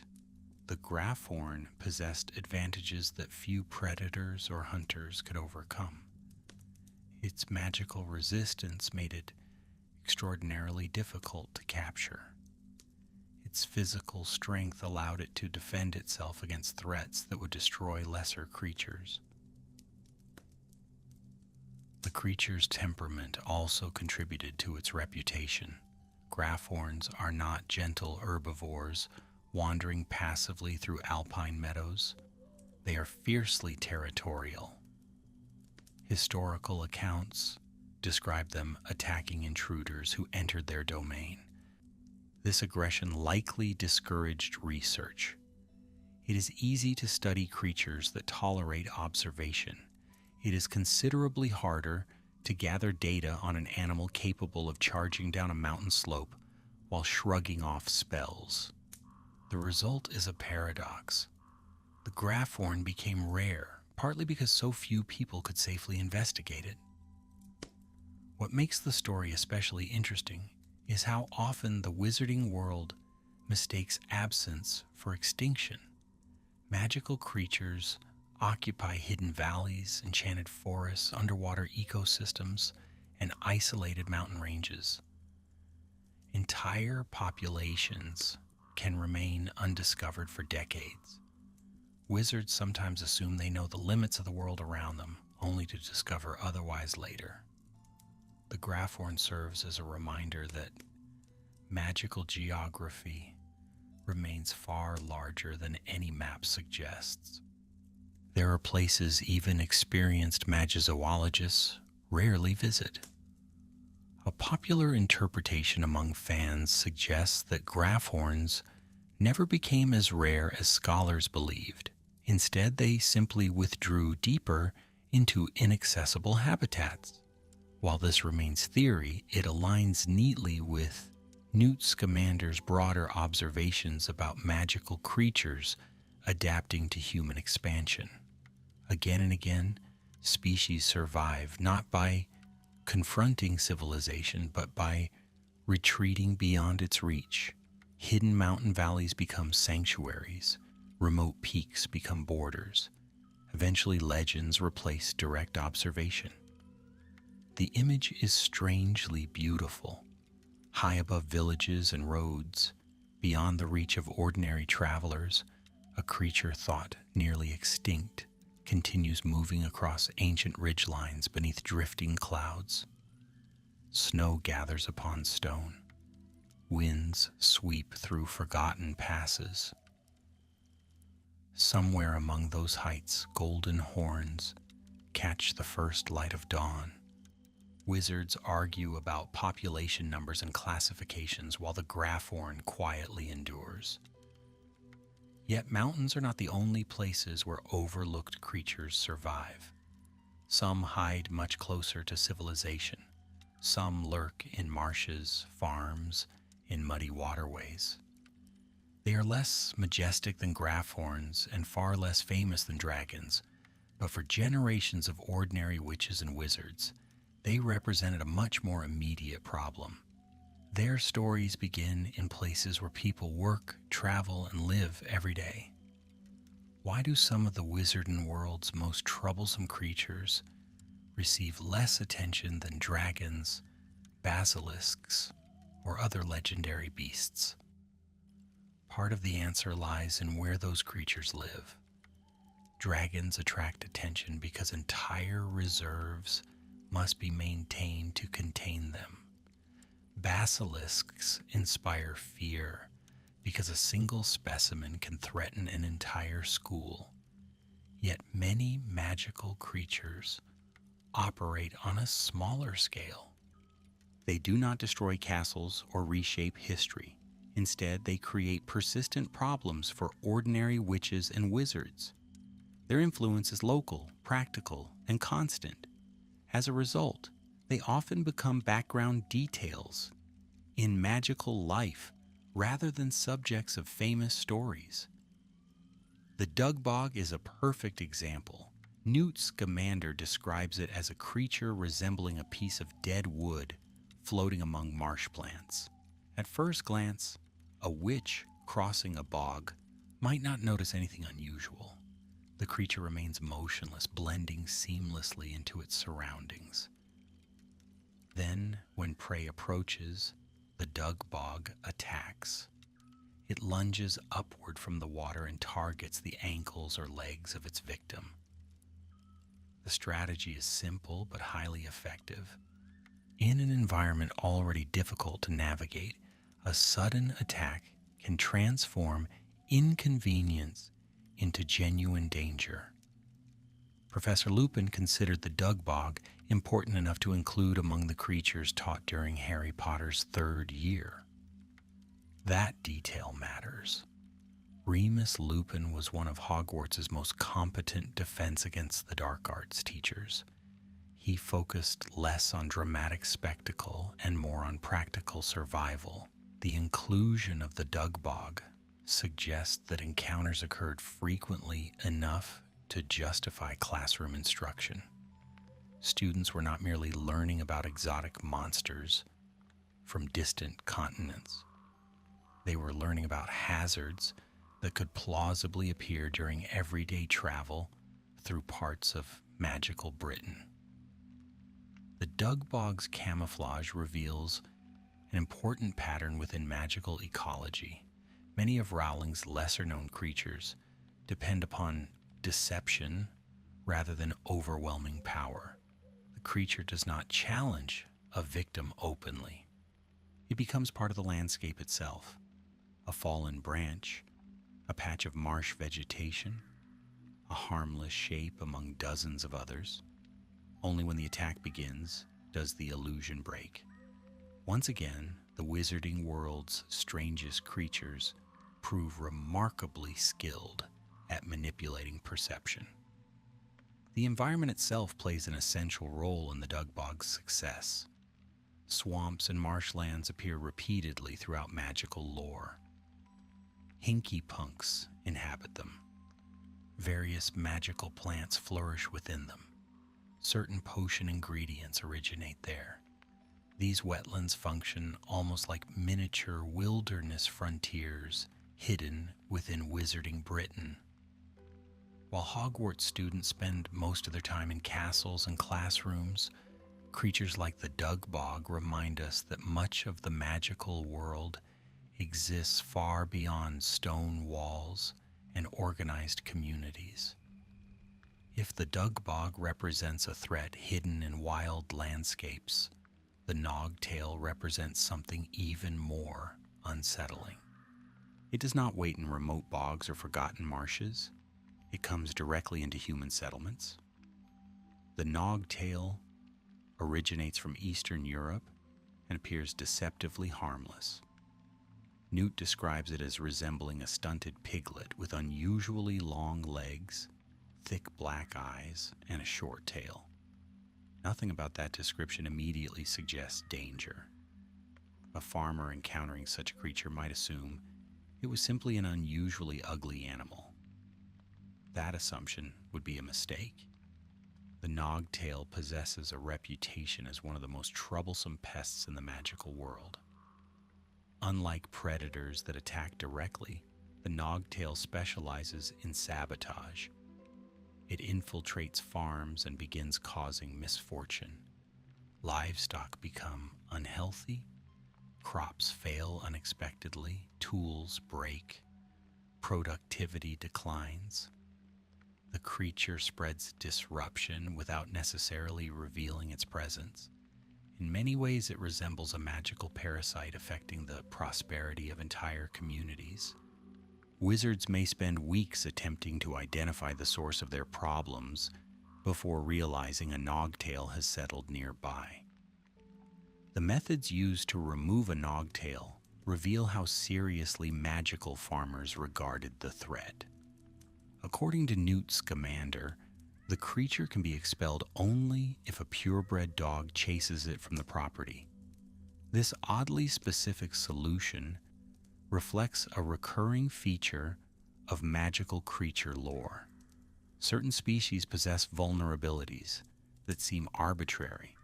the Graphorn possessed advantages that few predators or hunters could overcome. Its magical resistance made it extraordinarily difficult to capture. Its physical strength allowed it to defend itself against threats that would destroy lesser creatures. The creature's temperament also contributed to its reputation. Graphorns are not gentle herbivores wandering passively through alpine meadows. They are fiercely territorial. Historical accounts describe them attacking intruders who entered their domain. This aggression likely discouraged research. It is easy to study creatures that tolerate observation. It is considerably harder to gather data on an animal capable of charging down a mountain slope while shrugging off spells. The result is a paradox. The Graphorn became rare, partly because so few people could safely investigate it. What makes the story especially interesting is how often the wizarding world mistakes absence for extinction. Magical creatures occupy hidden valleys, enchanted forests, underwater ecosystems, and isolated mountain ranges. Entire populations can remain undiscovered for decades. Wizards sometimes assume they know the limits of the world around them, only to discover otherwise later. The Graphorn serves as a reminder that magical geography remains far larger than any map suggests. There are places even experienced magizoologists rarely visit. A popular interpretation among fans suggests that Graphorns never became as rare as scholars believed. Instead, they simply withdrew deeper into inaccessible habitats. While this remains theory, it aligns neatly with Newt Scamander's broader observations about magical creatures adapting to human expansion. Again and again, species survive not by confronting civilization, but by retreating beyond its reach. Hidden mountain valleys become sanctuaries, remote peaks become borders. Eventually, legends replace direct observation. The image is strangely beautiful. High above villages and roads, beyond the reach of ordinary travelers, a creature thought nearly extinct continues moving across ancient ridgelines beneath drifting clouds. Snow gathers upon stone. Winds sweep through forgotten passes. Somewhere among those heights, golden horns catch the first light of dawn. Wizards argue about population numbers and classifications while the grapphorn quietly endures. Yet mountains are not the only places where overlooked creatures survive. Some hide much closer to civilization. Some lurk in marshes, farms, in muddy waterways. They are less majestic than grapphorns and far less famous than dragons, but for generations of ordinary witches and wizards, they represented a much more immediate problem. Their stories begin in places where people work, travel, and live every day. Why do some of the wizarding world's most troublesome creatures receive less attention than dragons, basilisks, or other legendary beasts? Part of the answer lies in where those creatures live. Dragons attract attention because entire reserves must be maintained to contain them. Basilisks inspire fear because a single specimen can threaten an entire school. Yet many magical creatures operate on a smaller scale. They do not destroy castles or reshape history. Instead, they create persistent problems for ordinary witches and wizards. Their influence is local, practical, and constant. As a result, they often become background details in magical life rather than subjects of famous stories. The Dugbog is a perfect example. Newt Scamander describes it as a creature resembling a piece of dead wood floating among marsh plants. At first glance, a witch crossing a bog might not notice anything unusual. The creature remains motionless, blending seamlessly into its surroundings. Then, when prey approaches, the Dugbog attacks. It lunges upward from the water and targets the ankles or legs of its victim. The strategy is simple but highly effective. In an environment already difficult to navigate, a sudden attack can transform inconvenience into genuine danger. Professor Lupin considered the Dugbog important enough to include among the creatures taught during Harry Potter's third year. That detail matters. Remus Lupin was one of Hogwarts' most competent defense against the dark arts teachers. He focused less on dramatic spectacle and more on practical survival. The inclusion of the Dugbog suggests that encounters occurred frequently enough to justify classroom instruction. Students were not merely learning about exotic monsters from distant continents. They were learning about hazards that could plausibly appear during everyday travel through parts of magical Britain. The Dugbog's camouflage reveals an important pattern within magical ecology. Many of Rowling's lesser-known creatures depend upon deception rather than overwhelming power. The creature does not challenge a victim openly. It becomes part of the landscape itself. A fallen branch, a patch of marsh vegetation, a harmless shape among dozens of others. Only when the attack begins does the illusion break. Once again, the wizarding world's strangest creatures prove remarkably skilled at manipulating perception. The environment itself plays an essential role in the Dugbog's success. Swamps and marshlands appear repeatedly throughout magical lore. Hinky punks inhabit them. Various magical plants flourish within them. Certain potion ingredients originate there. These wetlands function almost like miniature wilderness frontiers hidden within wizarding Britain. While Hogwarts students spend most of their time in castles and classrooms, Creatures like the Dug Bog remind us that much of the magical world exists far beyond stone walls and organized communities. If the Dug Bog represents a threat hidden in wild landscapes, the Nogtail represents something even more unsettling. It does not wait in remote bogs or forgotten marshes. It comes directly into human settlements. The Nogtail originates from Eastern Europe and appears deceptively harmless. Newt describes it as resembling a stunted piglet with unusually long legs, thick black eyes, and a short tail. Nothing about that description immediately suggests danger. A farmer encountering such a creature might assume it was simply an unusually ugly animal. That assumption would be a mistake. The Nogtail possesses a reputation as one of the most troublesome pests in the magical world. Unlike predators that attack directly, the Nogtail specializes in sabotage. It infiltrates farms and begins causing misfortune. Livestock become unhealthy, crops fail unexpectedly, tools break, productivity declines. The creature spreads disruption without necessarily revealing its presence. In many ways, it resembles a magical parasite affecting the prosperity of entire communities. Wizards may spend weeks attempting to identify the source of their problems before realizing a Nogtail has settled nearby. The methods used to remove a Nogtail reveal how seriously magical farmers regarded the threat. According to Newt Scamander, the creature can be expelled only if a purebred dog chases it from the property. This oddly specific solution reflects a recurring feature of magical creature lore. Certain species possess vulnerabilities that seem arbitrary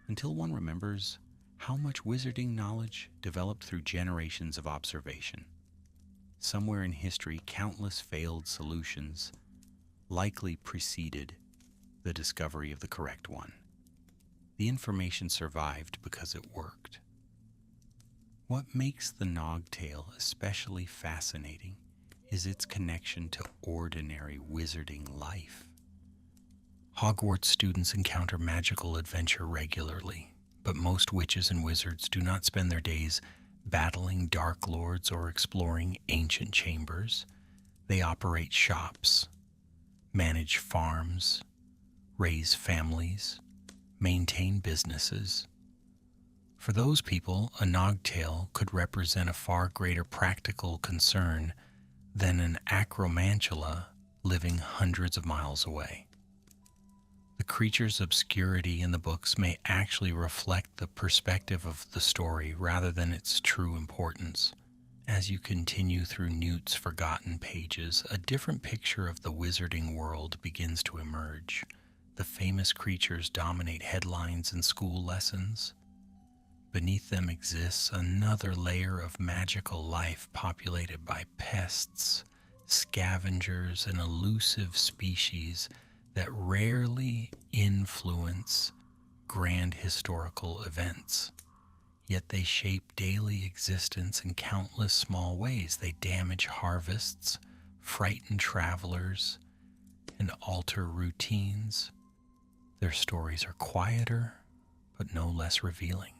until one remembers how much wizarding knowledge developed through generations of observation. Somewhere in history, countless failed solutions likely preceded the discovery of the correct one. The information survived because it worked. What makes the Nogtail especially fascinating is its connection to ordinary wizarding life. Hogwarts students encounter magical adventure regularly, but most witches and wizards do not spend their days battling dark lords or exploring ancient chambers. They operate shops, manage farms, raise families, maintain businesses. For those people, a Nogtail could represent a far greater practical concern than an acromantula living hundreds of miles away. The creature's obscurity in the books may actually reflect the perspective of the story rather than its true importance. As you continue through Newt's forgotten pages, a different picture of the wizarding world begins to emerge. The famous creatures dominate headlines and school lessons. Beneath them exists another layer of magical life populated by pests, scavengers, and elusive species that rarely influence grand historical events. Yet they shape daily existence in countless small ways. They damage harvests, frighten travelers, and alter routines. Their stories are quieter, but no less revealing.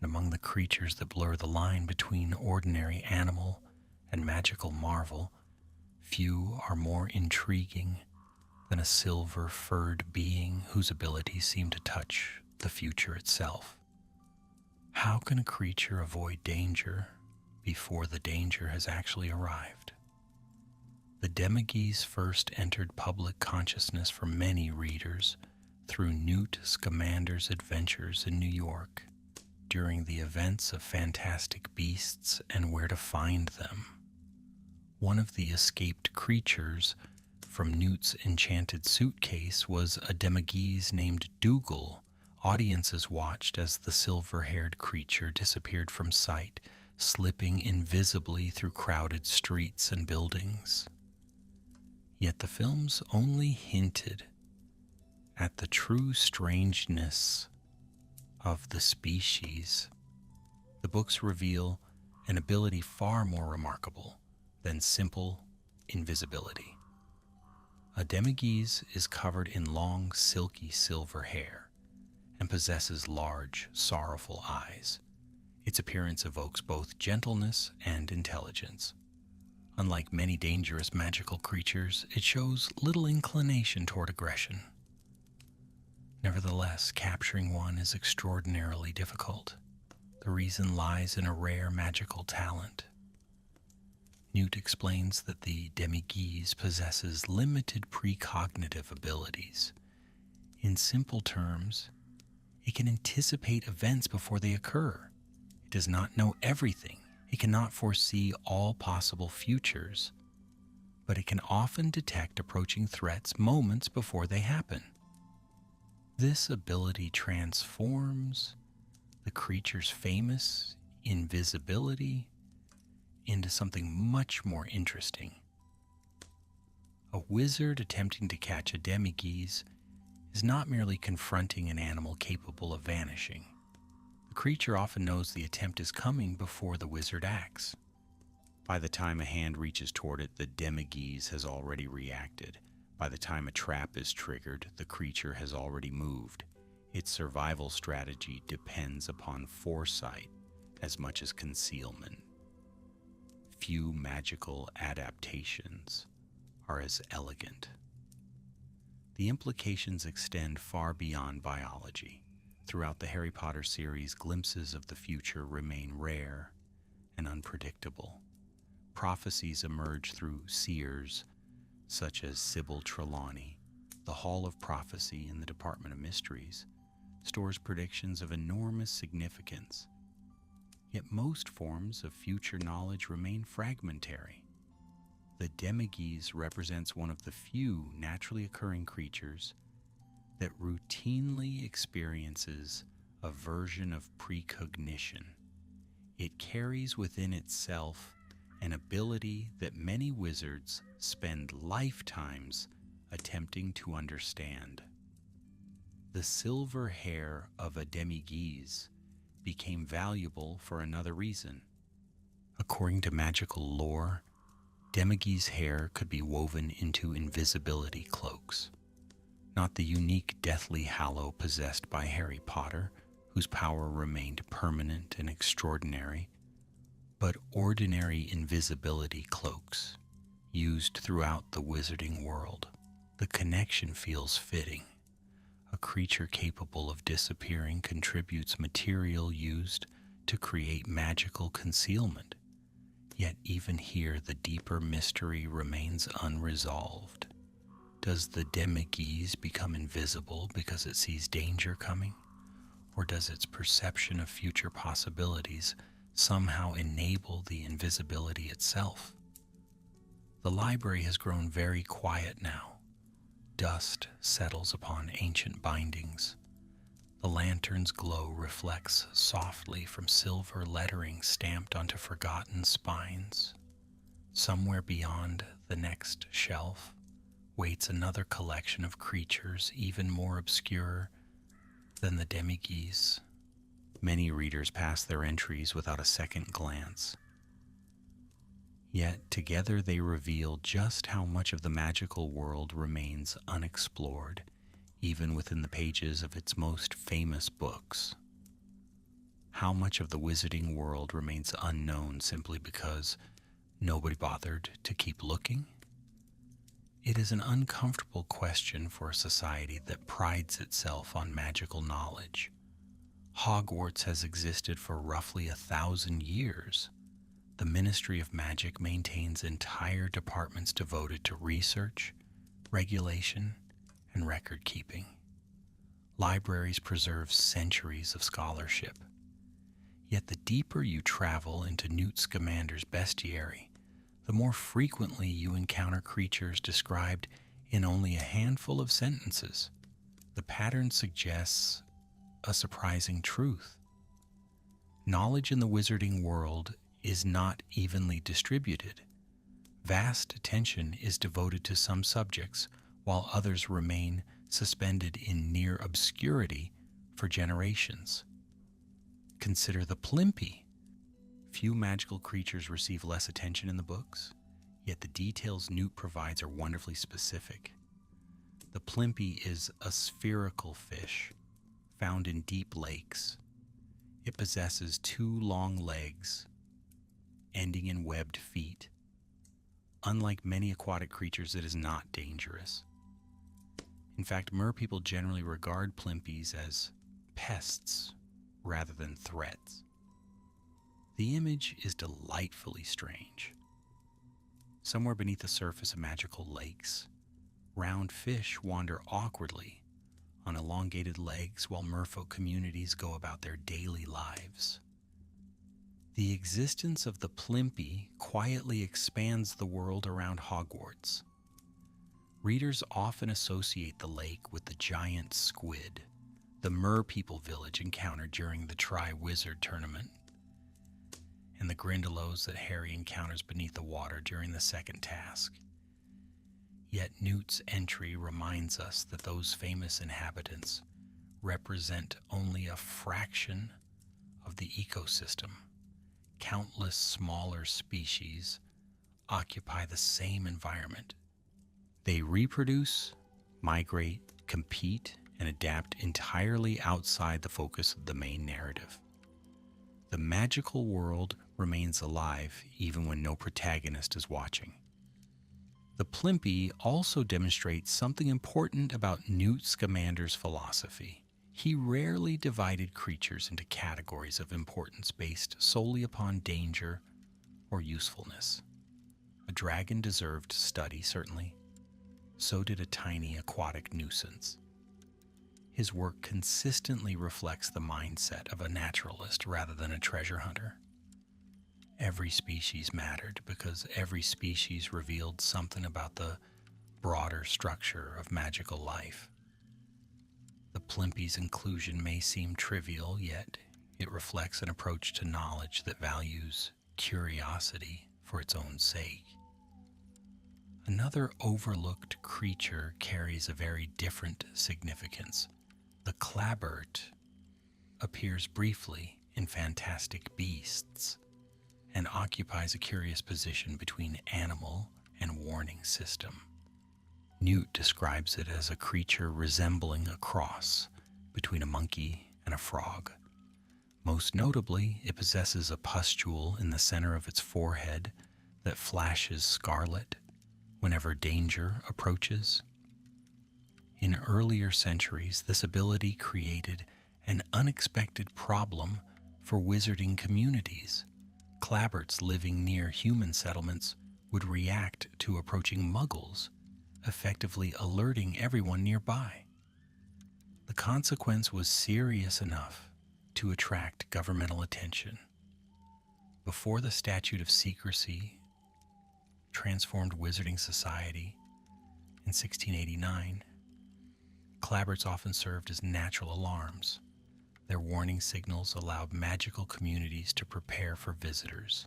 And among the creatures that blur the line between ordinary animal and magical marvel, few are more intriguing than a silver-furred being whose abilities seem to touch the future itself. How can a creature avoid danger before the danger has actually arrived? The Demigees first entered public consciousness for many readers through Newt Scamander's adventures in New York during the events of Fantastic Beasts and Where to Find Them. One of the escaped creatures from Newt's enchanted suitcase was a Demigees named Dougal. Audiences watched as the silver-haired creature disappeared from sight, slipping invisibly through crowded streets and buildings. Yet the films only hinted at the true strangeness of the species, the books reveal an ability far more remarkable than simple invisibility. A demi-guise is covered in long, silky silver hair and possesses large, sorrowful eyes. Its appearance evokes both gentleness and intelligence. Unlike many dangerous magical creatures, it shows little inclination toward aggression. Nevertheless, capturing one is extraordinarily difficult. The reason lies in a rare magical talent. Newt explains that the demi-guise possesses limited precognitive abilities. In simple terms, it can anticipate events before they occur. It does not know everything. It cannot foresee all possible futures, but it can often detect approaching threats moments before they happen. This ability transforms the creature's famous invisibility into something much more interesting. A wizard attempting to catch a demi-guise is not merely confronting an animal capable of vanishing. The creature often knows the attempt is coming before the wizard acts. By the time a hand reaches toward it, the demi-guise has already reacted. By the time a trap is triggered, the creature has already moved. Its survival strategy depends upon foresight as much as concealment. Few magical adaptations are as elegant. The implications extend far beyond biology. Throughout the Harry Potter series, glimpses of the future remain rare and unpredictable. Prophecies emerge through seers such as Sybil Trelawney. The Hall of Prophecy in the Department of Mysteries stores predictions of enormous significance. Yet most forms of future knowledge remain fragmentary. The demi-guise represents one of the few naturally occurring creatures that routinely experiences a version of precognition. It carries within itself an ability that many wizards spend lifetimes attempting to understand. The silver hair of a demi-guise became valuable for another reason. According to magical lore, demi-guise hair could be woven into invisibility cloaks. Not the unique deathly hallow possessed by Harry Potter, whose power remained permanent and extraordinary, but ordinary invisibility cloaks used throughout the wizarding world. The connection feels fitting. A creature capable of disappearing contributes material used to create magical concealment. Yet even here, the deeper mystery remains unresolved. Does the demi-guise become invisible because it sees danger coming? Or does its perception of future possibilities somehow enable the invisibility itself? The library has grown very quiet now. Dust settles upon ancient bindings. The lantern's glow reflects softly from silver lettering stamped onto forgotten spines. Somewhere beyond the next shelf waits another collection of creatures even more obscure than the demi-guise. Many readers pass their entries without a second glance. Yet together they reveal just how much of the magical world remains unexplored, even within the pages of its most famous books. How much of the wizarding world remains unknown simply because nobody bothered to keep looking? It is an uncomfortable question for a society that prides itself on magical knowledge. Hogwarts has existed for roughly 1,000 years. The Ministry of Magic maintains entire departments devoted to research, regulation, and record keeping. Libraries preserve centuries of scholarship. Yet the deeper you travel into Newt Scamander's bestiary, the more frequently you encounter creatures described in only a handful of sentences. The pattern suggests a surprising truth. Knowledge in the wizarding world is not evenly distributed. Vast attention is devoted to some subjects, while others remain suspended in near obscurity for generations. Consider the Plimpy. Few magical creatures receive less attention in the books, yet the details Newt provides are wonderfully specific. The Plimpy is a spherical fish found in deep lakes. It possesses 2 long legs, ending in webbed feet. Unlike many aquatic creatures, it is not dangerous. In fact, merpeople generally regard Plimpies as pests rather than threats. The image is delightfully strange. Somewhere beneath the surface of magical lakes, round fish wander awkwardly on elongated legs while merfolk communities go about their daily lives. The existence of the Plimpy quietly expands the world around Hogwarts. Readers often associate the lake with the giant squid, the merpeople village encountered during the Tri-Wizard tournament, and the Grindylows that Harry encounters beneath the water during the second task. Yet Newt's entry reminds us that those famous inhabitants represent only a fraction of the ecosystem. Countless smaller species occupy the same environment. They reproduce, migrate, compete, and adapt entirely outside the focus of the main narrative. The magical world remains alive even when no protagonist is watching. The Plimpy also demonstrates something important about Newt Scamander's philosophy. He rarely divided creatures into categories of importance based solely upon danger or usefulness. A dragon deserved study, certainly. So did a tiny aquatic nuisance. His work consistently reflects the mindset of a naturalist rather than a treasure hunter. Every species mattered because every species revealed something about the broader structure of magical life. The Plimpy's inclusion may seem trivial, yet it reflects an approach to knowledge that values curiosity for its own sake. Another overlooked creature carries a very different significance. The Clabbert appears briefly in Fantastic Beasts and occupies a curious position between animal and warning system. Newt describes it as a creature resembling a cross between a monkey and a frog. Most notably, it possesses a pustule in the center of its forehead that flashes scarlet whenever danger approaches. In earlier centuries, this ability created an unexpected problem for wizarding communities. Clabberts living near human settlements would react to approaching muggles, effectively alerting everyone nearby. The consequence was serious enough to attract governmental attention. Before the Statute of Secrecy transformed wizarding society in 1689, Clabberts often served as natural alarms. Their warning signals allowed magical communities to prepare for visitors.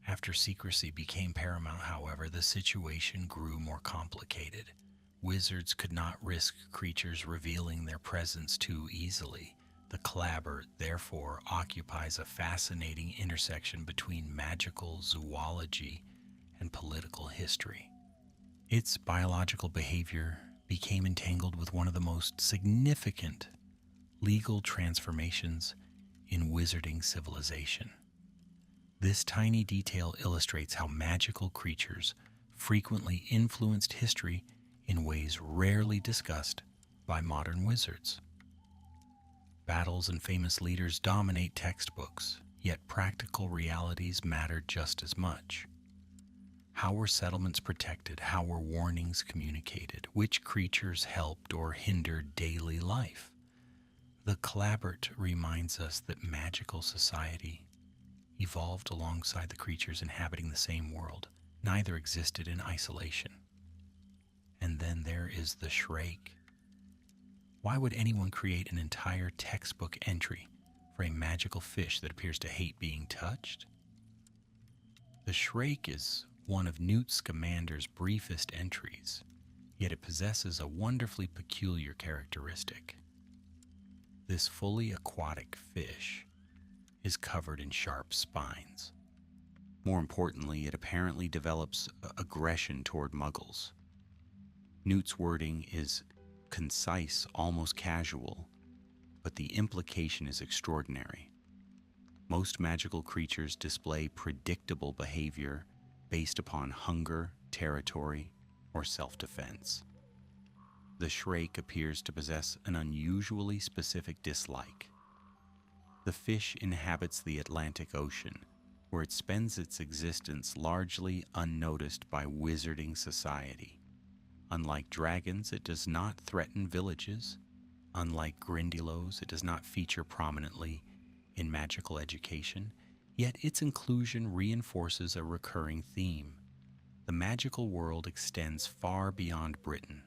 After secrecy became paramount, however, the situation grew more complicated. Wizards could not risk creatures revealing their presence too easily. The Clabbert, therefore, occupies a fascinating intersection between magical zoology and political history. Its biological behavior became entangled with one of the most significant legal transformations in wizarding civilization. This tiny detail illustrates how magical creatures frequently influenced history in ways rarely discussed by modern wizards. Battles and famous leaders dominate textbooks, yet practical realities matter just as much. How were settlements protected? How were warnings communicated? Which creatures helped or hindered daily life? The Clabbert reminds us that magical society evolved alongside the creatures inhabiting the same world. Neither existed in isolation. And then there is the Shrake. Why would anyone create an entire textbook entry for a magical fish that appears to hate being touched? The Shrake is one of Newt Scamander's briefest entries, Yet it possesses a wonderfully peculiar characteristic. This fully aquatic fish is covered in sharp spines. More importantly, it apparently develops aggression toward muggles. Newt's wording is concise, almost casual, but the implication is extraordinary. Most magical creatures display predictable behavior based upon hunger, territory, or self-defense. The Shrake appears to possess an unusually specific dislike. The fish inhabits the Atlantic Ocean, where it spends its existence largely unnoticed by wizarding society. Unlike dragons, it does not threaten villages. Unlike Grindylows, it does not feature prominently in magical education, yet its inclusion reinforces a recurring theme. The magical world extends far beyond Britain.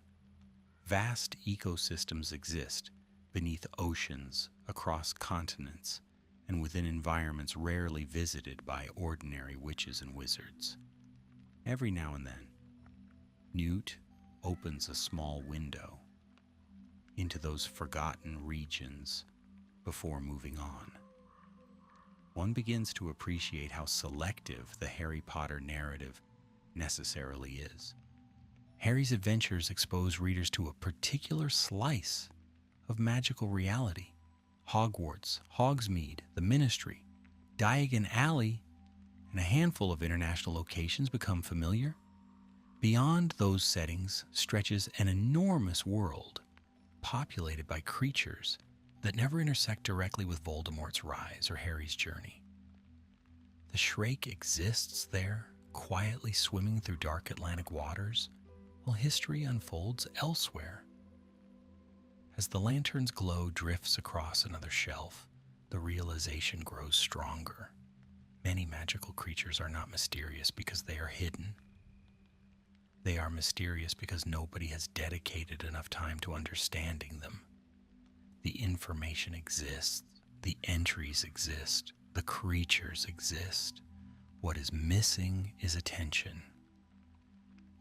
Vast ecosystems exist beneath oceans, across continents, and within environments rarely visited by ordinary witches and wizards. Every now and then, Newt opens a small window into those forgotten regions before moving on. One begins to appreciate how selective the Harry Potter narrative necessarily is. Harry's adventures expose readers to a particular slice of magical reality. Hogwarts, Hogsmeade, the Ministry, Diagon Alley, and a handful of international locations become familiar. Beyond those settings stretches an enormous world populated by creatures that never intersect directly with Voldemort's rise or Harry's journey. The Shrake exists there, quietly swimming through dark Atlantic waters, while history unfolds elsewhere. As the lantern's glow drifts across another shelf, the realization grows stronger. Many magical creatures are not mysterious because they are hidden. They are mysterious because nobody has dedicated enough time to understanding them. The information exists, the entries exist, the creatures exist. What is missing is attention.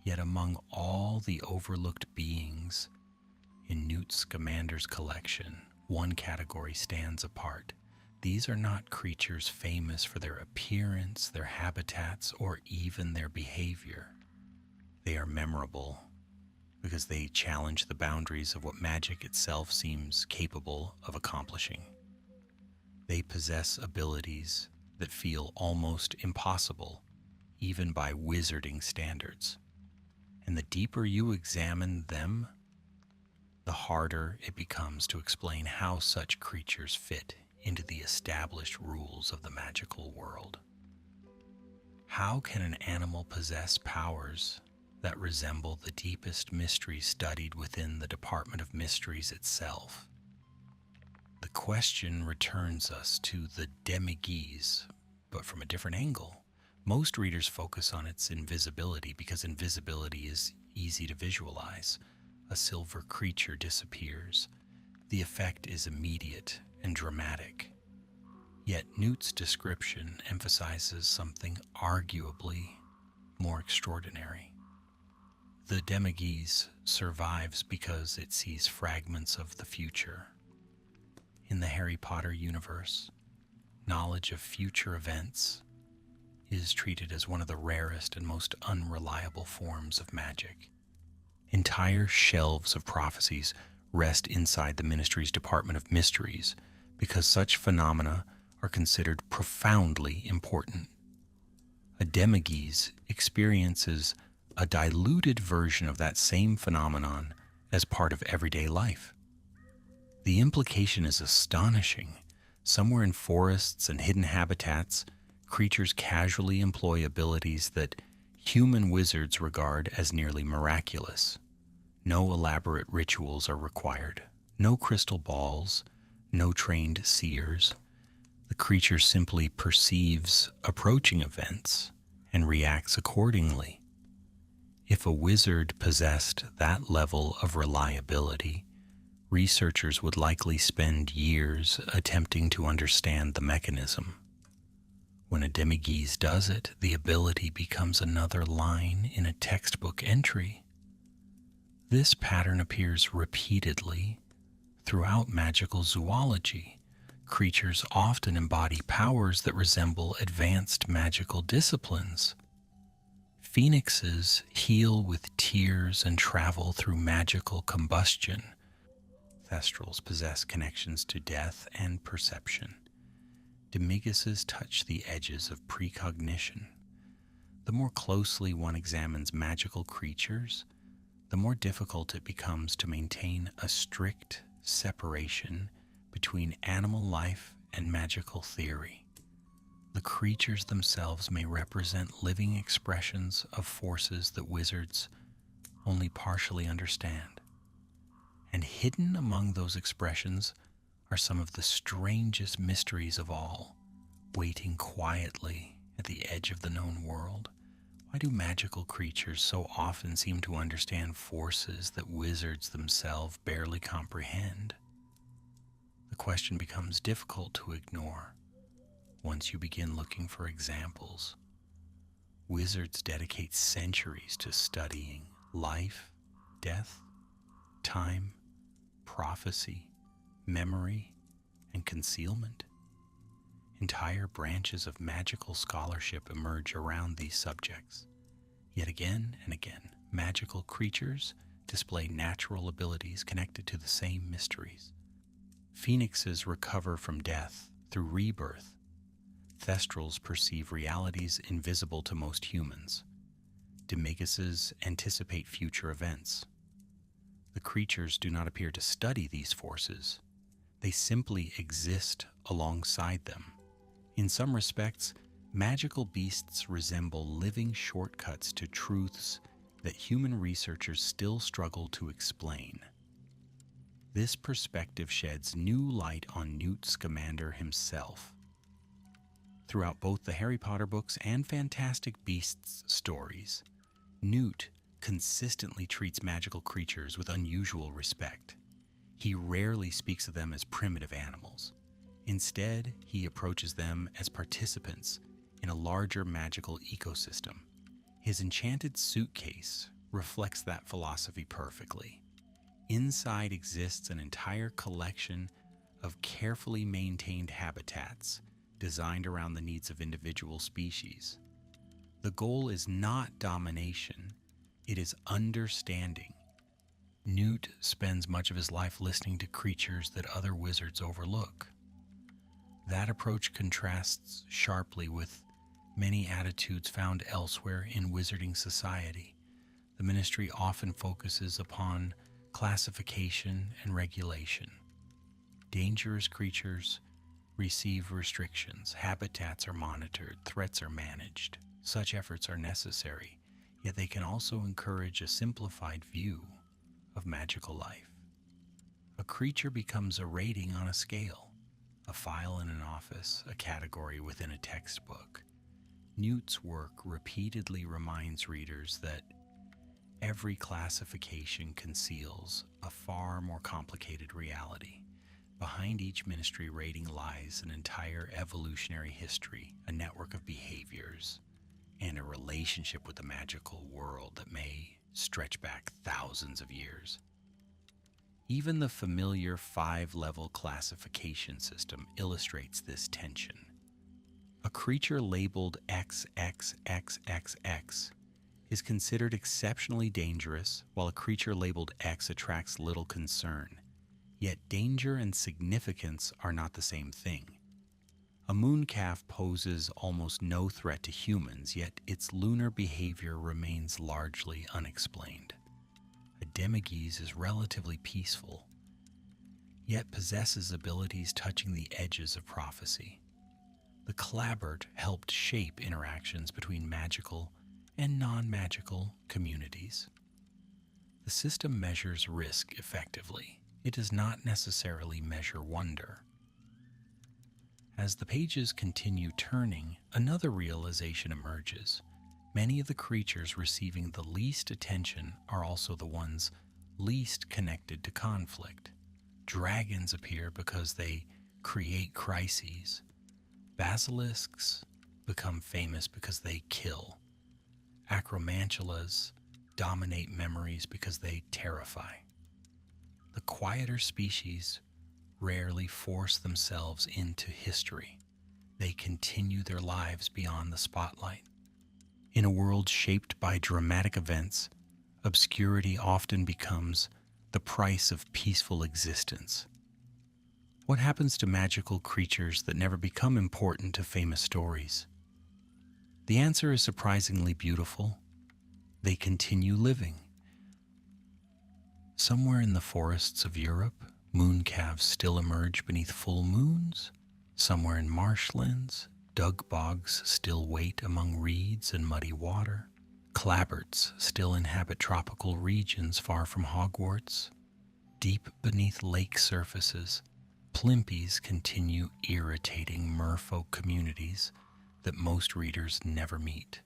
Yet among all the overlooked beings in Newt Scamander's collection, one category stands apart. These are not creatures famous for their appearance, their habitats, or even their behavior. They are memorable because they challenge the boundaries of what magic itself seems capable of accomplishing. They possess abilities that feel almost impossible, even by wizarding standards. And the deeper you examine them, the harder it becomes to explain how such creatures fit into the established rules of the magical world. How can an animal possess powers that resemble the deepest mysteries studied within the Department of Mysteries itself? The question returns us to the demi-guise, but from a different angle. Most readers focus on its invisibility because invisibility is easy to visualize. A silver creature disappears. The effect is immediate and dramatic. Yet Newt's description emphasizes something arguably more extraordinary. The demi-guise survives because it sees fragments of the future. In the Harry Potter universe, knowledge of future events is treated as one of the rarest and most unreliable forms of magic. Entire shelves of prophecies rest inside the Ministry's Department of Mysteries because such phenomena are considered profoundly important. A demi-guise experiences a diluted version of that same phenomenon as part of everyday life. The implication is astonishing. Somewhere in forests and hidden habitats, creatures casually employ abilities that human wizards regard as nearly miraculous. No elaborate rituals are required, no crystal balls, no trained seers. The creature simply perceives approaching events and reacts accordingly. If a wizard possessed that level of reliability, researchers would likely spend years attempting to understand the mechanism. When a demi-guise does it, the ability becomes another line in a textbook entry. This pattern appears repeatedly throughout magical zoology. Creatures often embody powers that resemble advanced magical disciplines. Phoenixes heal with tears and travel through magical combustion. Thestrals possess connections to death and perception. Demiguses touch the edges of precognition. The more closely one examines magical creatures, the more difficult it becomes to maintain a strict separation between animal life and magical theory. The creatures themselves may represent living expressions of forces that wizards only partially understand. And hidden among those expressions are some of the strangest mysteries of all, waiting quietly at the edge of the known world. Why do magical creatures so often seem to understand forces that wizards themselves barely comprehend? The question becomes difficult to ignore once you begin looking for examples. Wizards dedicate centuries to studying life, death, time, prophecy, memory, and concealment. Entire branches of magical scholarship emerge around these subjects. Yet again and again, magical creatures display natural abilities connected to the same mysteries. Phoenixes recover from death through rebirth. Thestrals perceive realities invisible to most humans. Demiguses anticipate future events. The creatures do not appear to study these forces. They simply exist alongside them. In some respects, magical beasts resemble living shortcuts to truths that human researchers still struggle to explain. This perspective sheds new light on Newt Scamander himself. Throughout both the Harry Potter books and Fantastic Beasts stories, Newt consistently treats magical creatures with unusual respect. He rarely speaks of them as primitive animals. Instead, he approaches them as participants in a larger magical ecosystem. His enchanted suitcase reflects that philosophy perfectly. Inside exists an entire collection of carefully maintained habitats designed around the needs of individual species. The goal is not domination, it is understanding. Newt spends much of his life listening to creatures that other wizards overlook. That approach contrasts sharply with many attitudes found elsewhere in wizarding society. The ministry often focuses upon classification and regulation. Dangerous creatures receive restrictions, habitats are monitored, threats are managed. Such efforts are necessary, yet they can also encourage a simplified view of magical life. A creature becomes a rating on a scale, a file in an office, a category within a textbook. Newt's work repeatedly reminds readers that every classification conceals a far more complicated reality. Behind each ministry rating lies an entire evolutionary history, a network of behaviors, and a relationship with the magical world that may stretch back thousands of years. Even the familiar 5-level classification system illustrates this tension. A creature labeled XXXXX is considered exceptionally dangerous, while a creature labeled X attracts little concern. Yet danger and significance are not the same thing. A mooncalf poses almost no threat to humans, yet its lunar behavior remains largely unexplained. A demiguise is relatively peaceful, yet possesses abilities touching the edges of prophecy. The Clabbert helped shape interactions between magical and non-magical communities. The system measures risk effectively. It does not necessarily measure wonder. As the pages continue turning, another realization emerges. Many of the creatures receiving the least attention are also the ones least connected to conflict. Dragons appear because they create crises. Basilisks become famous because they kill. Acromantulas dominate memories because they terrify. The quieter species rarely force themselves into history. They continue their lives beyond the spotlight. In a world shaped by dramatic events, obscurity often becomes the price of peaceful existence. What happens to magical creatures that never become important to famous stories? The answer is surprisingly beautiful. They continue living. Somewhere in the forests of Europe, mooncalves still emerge beneath full moons. Somewhere in marshlands, dug bogs still wait among reeds and muddy water. Clapboards still inhabit tropical regions far from Hogwarts. Deep beneath lake surfaces, plimpies continue irritating merfolk communities that most readers never meet.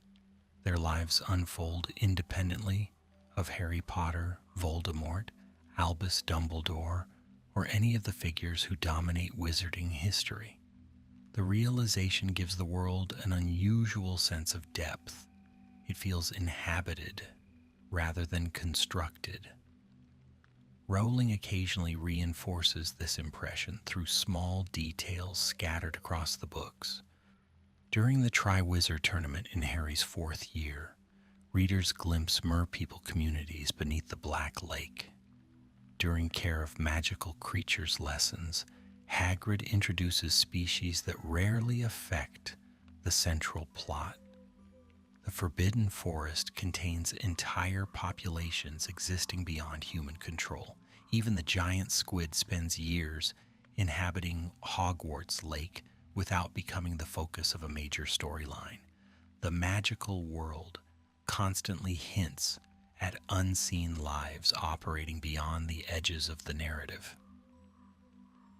Their lives unfold independently of Harry Potter, Voldemort, Albus Dumbledore, or any of the figures who dominate wizarding history. The realization gives the world an unusual sense of depth. It feels inhabited rather than constructed. Rowling occasionally reinforces this impression through small details scattered across the books. During the Triwizard Tournament in Harry's 4th year, readers glimpse merpeople communities beneath the Black Lake. During Care of Magical Creatures lessons, Hagrid introduces species that rarely affect the central plot. The Forbidden Forest contains entire populations existing beyond human control. Even the giant squid spends years inhabiting Hogwarts Lake without becoming the focus of a major storyline. The magical world constantly hints at unseen lives operating beyond the edges of the narrative.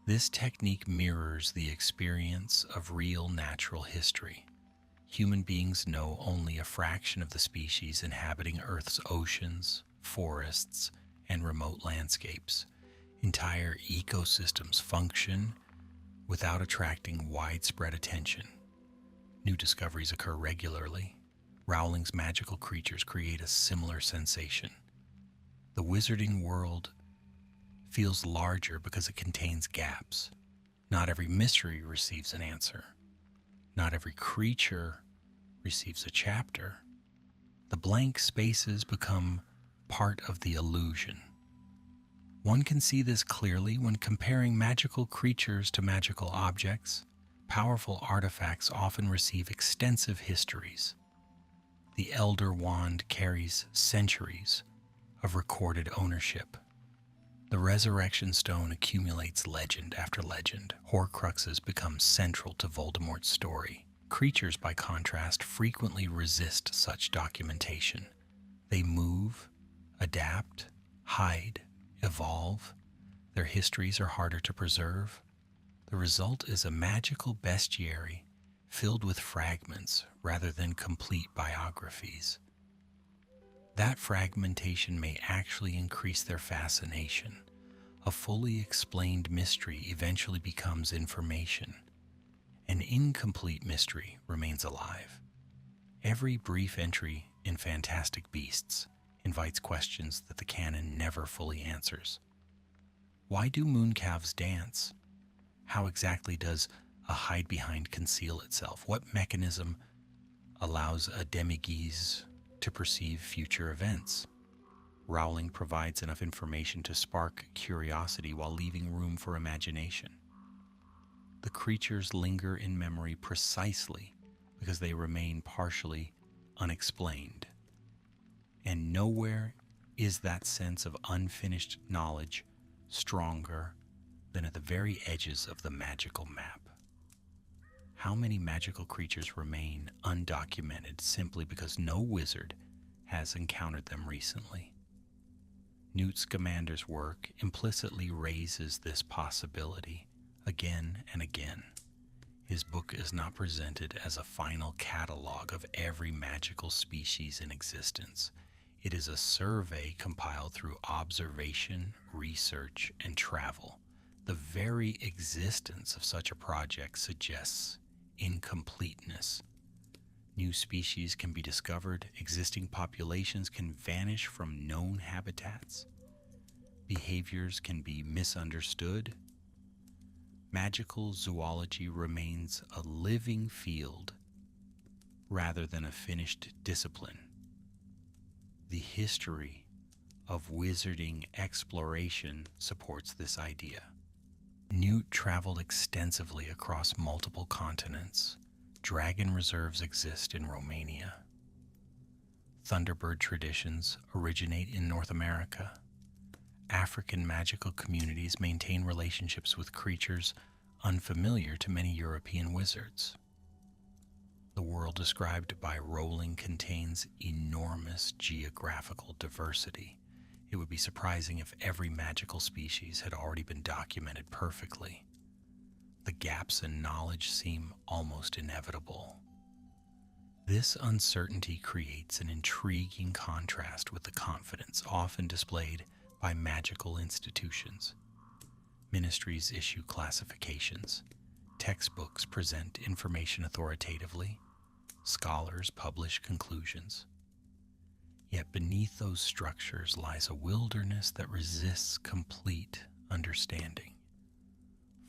This technique mirrors the experience of real natural history. Human beings know only a fraction of the species inhabiting Earth's oceans, forests, and remote landscapes. Entire ecosystems function without attracting widespread attention. New discoveries occur regularly. Rowling's magical creatures create a similar sensation. The wizarding world feels larger because it contains gaps. Not every mystery receives an answer. Not every creature receives a chapter. The blank spaces become part of the illusion. One can see this clearly when comparing magical creatures to magical objects. Powerful artifacts often receive extensive histories. The Elder Wand carries centuries of recorded ownership. The Resurrection Stone accumulates legend after legend. Horcruxes become central to Voldemort's story. Creatures, by contrast, frequently resist such documentation. They move, adapt, hide, evolve. Their histories are harder to preserve. The result is a magical bestiary filled with fragments rather than complete biographies. That fragmentation may actually increase their fascination. A fully explained mystery eventually becomes information. An incomplete mystery remains alive. Every brief entry in Fantastic Beasts invites questions that the canon never fully answers. Why do mooncalves dance? How exactly does a hide behind conceal itself? What mechanism allows a demigeese to perceive future events? Rowling provides enough information to spark curiosity while leaving room for imagination. The creatures linger in memory precisely because they remain partially unexplained. And nowhere is that sense of unfinished knowledge stronger than at the very edges of the magical map. How many magical creatures remain undocumented simply because no wizard has encountered them recently? Newt Scamander's work implicitly raises this possibility again and again. His book is not presented as a final catalog of every magical species in existence. It is a survey compiled through observation, research, and travel. The very existence of such a project suggests incompleteness. New species can be discovered, existing populations can vanish from known habitats, behaviors can be misunderstood. Magical zoology remains a living field rather than a finished discipline. The history of wizarding exploration supports this idea. Newt traveled extensively across multiple continents. Dragon reserves exist in Romania. Thunderbird traditions originate in North America. African magical communities maintain relationships with creatures unfamiliar to many European wizards. The world described by Rowling contains enormous geographical diversity. It would be surprising if every magical species had already been documented perfectly. The gaps in knowledge seem almost inevitable. This uncertainty creates an intriguing contrast with the confidence often displayed by magical institutions. Ministries issue classifications. Textbooks present information authoritatively. Scholars publish conclusions. Yet beneath those structures lies a wilderness that resists complete understanding.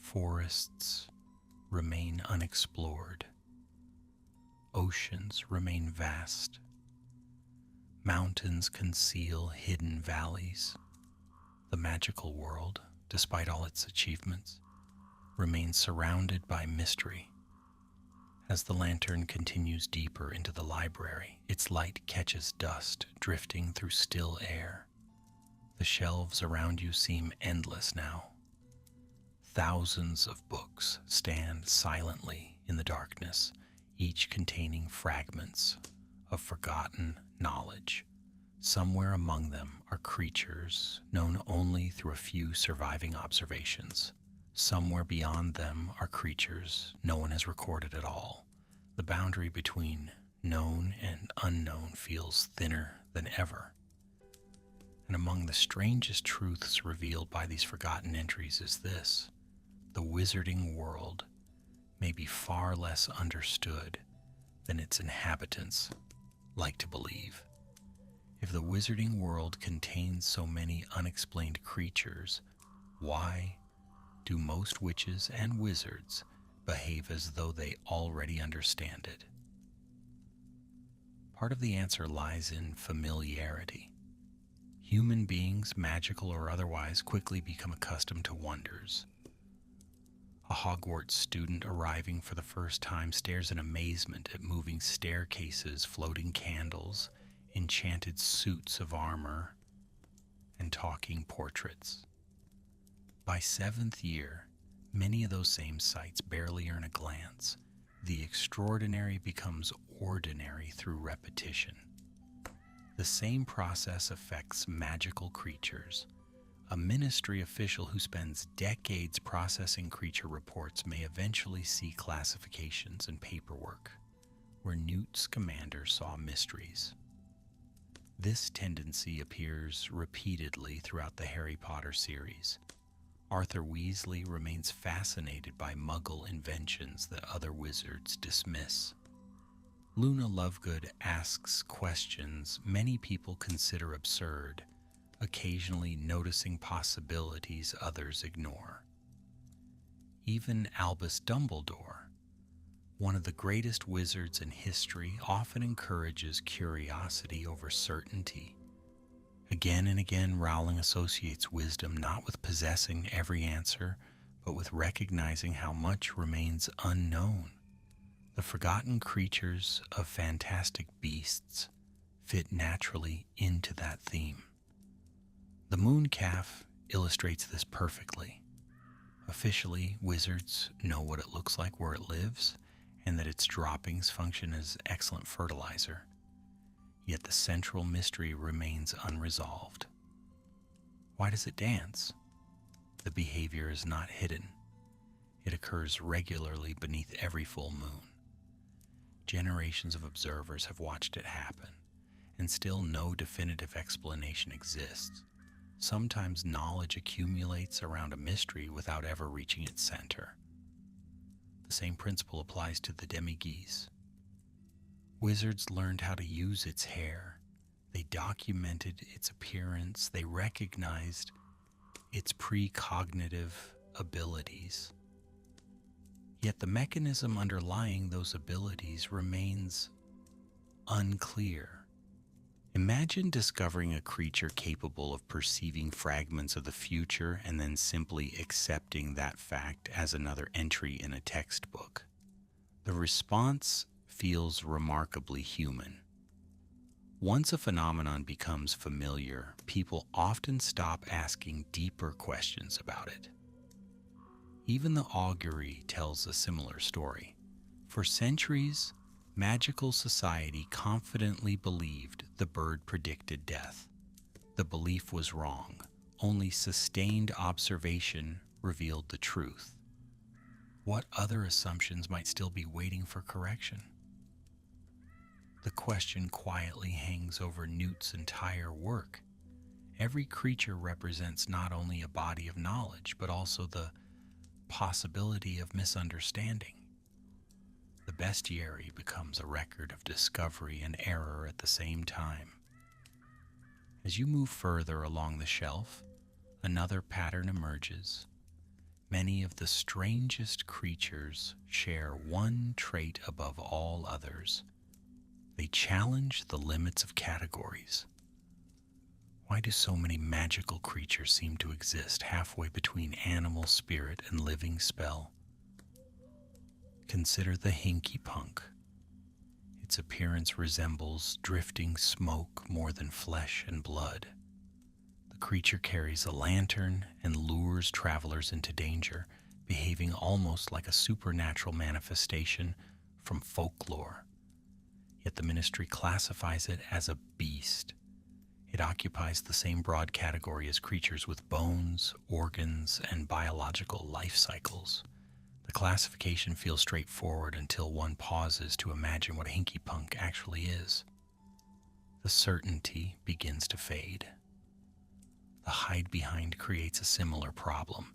Forests remain unexplored. Oceans remain vast. Mountains conceal hidden valleys. The magical world, despite all its achievements, remains surrounded by mystery. As the lantern continues deeper into the library, its light catches dust drifting through still air. The shelves around you seem endless now. Thousands of books stand silently in the darkness, each containing fragments of forgotten knowledge. Somewhere among them are creatures known only through a few surviving observations. Somewhere beyond them are creatures no one has recorded at all. The boundary between known and unknown feels thinner than ever. And among the strangest truths revealed by these forgotten entries is this: the wizarding world may be far less understood than its inhabitants like to believe. If the wizarding world contains so many unexplained creatures, why do most witches and wizards behave as though they already understand it? Part of the answer lies in familiarity. Human beings, magical or otherwise, quickly become accustomed to wonders. A Hogwarts student arriving for the first time stares in amazement at moving staircases, floating candles, enchanted suits of armor, and talking portraits. By 7th year, many of those same sights barely earn a glance. The extraordinary becomes ordinary through repetition. The same process affects magical creatures. A ministry official who spends decades processing creature reports may eventually see classifications and paperwork where Newt Scamander saw mysteries. This tendency appears repeatedly throughout the Harry Potter series. Arthur Weasley remains fascinated by Muggle inventions that other wizards dismiss. Luna Lovegood asks questions many people consider absurd, occasionally noticing possibilities others ignore. Even Albus Dumbledore, one of the greatest wizards in history, often encourages curiosity over certainty. Again and again, Rowling associates wisdom not with possessing every answer, but with recognizing how much remains unknown. The forgotten creatures of fantastic beasts fit naturally into that theme. The mooncalf illustrates this perfectly. Officially, wizards know what it looks like where it lives, and that its droppings function as excellent fertilizer. Yet the central mystery remains unresolved. Why does it dance? The behavior is not hidden. It occurs regularly beneath every full moon. Generations of observers have watched it happen, and still no definitive explanation exists. Sometimes knowledge accumulates around a mystery without ever reaching its center. The same principle applies to the demi-geese. Wizards learned how to use its hair. They documented its appearance. They recognized its precognitive abilities. Yet the mechanism underlying those abilities remains unclear. Imagine discovering a creature capable of perceiving fragments of the future and then simply accepting that fact as another entry in a textbook. The response feels remarkably human. Once a phenomenon becomes familiar, people often stop asking deeper questions about it. Even the augury tells a similar story. For centuries, magical society confidently believed the bird predicted death. The belief was wrong. Only sustained observation revealed the truth. What other assumptions might still be waiting for correction? The question quietly hangs over Newt's entire work. Every creature represents not only a body of knowledge, but also the possibility of misunderstanding. The bestiary becomes a record of discovery and error at the same time. As you move further along the shelf, another pattern emerges. Many of the strangest creatures share one trait above all others. They challenge the limits of categories. Why do so many magical creatures seem to exist halfway between animal spirit and living spell? Consider the hinky punk. Its appearance resembles drifting smoke more than flesh and blood. The creature carries a lantern and lures travelers into danger, behaving almost like a supernatural manifestation from folklore. Yet the ministry classifies it as a beast. It occupies the same broad category as creatures with bones, organs, and biological life cycles. The classification feels straightforward until one pauses to imagine what hinky punk actually is. The certainty begins to fade. The hide behind creates a similar problem.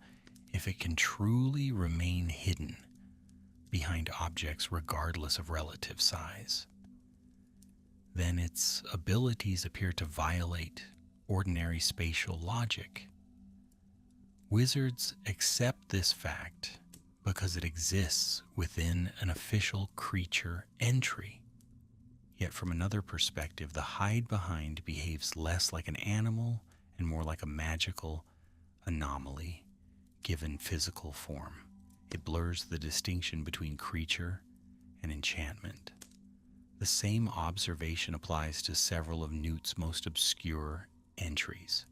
If it can truly remain hidden behind objects regardless of relative size, then its abilities appear to violate ordinary spatial logic. Wizards accept this fact because it exists within an official creature entry. Yet from another perspective, the hide behind behaves less like an animal and more like a magical anomaly given physical form. It blurs the distinction between creature and enchantment. The same observation applies to several of Newt's most obscure entries.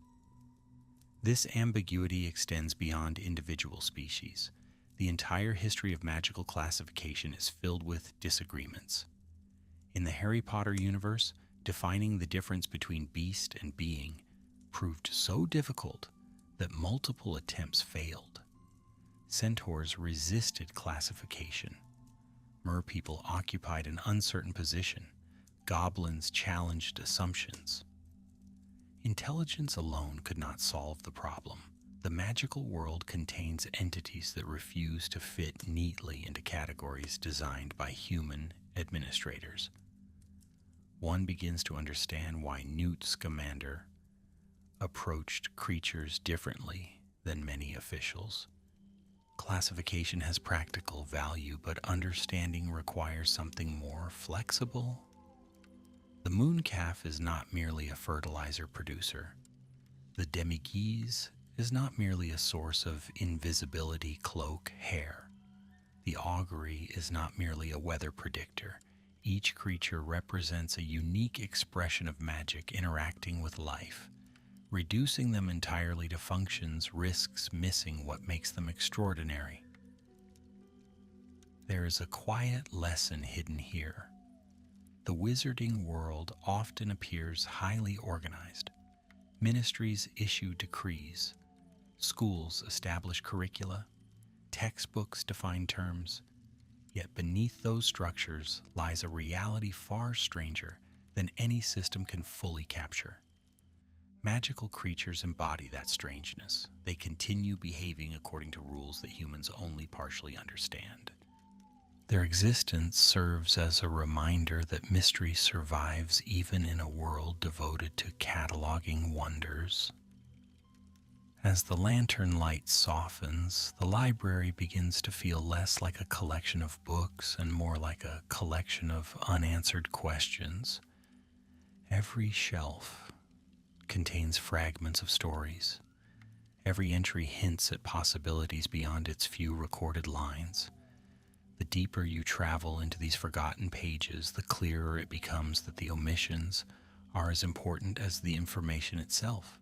This ambiguity extends beyond individual species. The entire history of magical classification is filled with disagreements. In the Harry Potter universe, defining the difference between beast and being proved so difficult that multiple attempts failed. Centaurs resisted classification. Merpeople occupied an uncertain position. Goblins challenged assumptions. Intelligence alone could not solve the problem. The magical world contains entities that refuse to fit neatly into categories designed by human administrators. One begins to understand why Newt Scamander approached creatures differently than many officials. Classification has practical value, but understanding requires something more flexible. The mooncalf is not merely a fertilizer producer. The demi-guise is not merely a source of invisibility cloak hair. The augury is not merely a weather predictor. Each creature represents a unique expression of magic interacting with life. Reducing them entirely to functions risks missing what makes them extraordinary. There is a quiet lesson hidden here. The wizarding world often appears highly organized. Ministries issue decrees. Schools establish curricula. Textbooks define terms. Yet beneath those structures lies a reality far stranger than any system can fully capture. Magical creatures embody that strangeness. They continue behaving according to rules that humans only partially understand. Their existence serves as a reminder that mystery survives even in a world devoted to cataloging wonders. As the lantern light softens, the library begins to feel less like a collection of books and more like a collection of unanswered questions. Every shelf contains fragments of stories. Every entry hints at possibilities beyond its few recorded lines. The deeper you travel into these forgotten pages, the clearer it becomes that the omissions are as important as the information itself.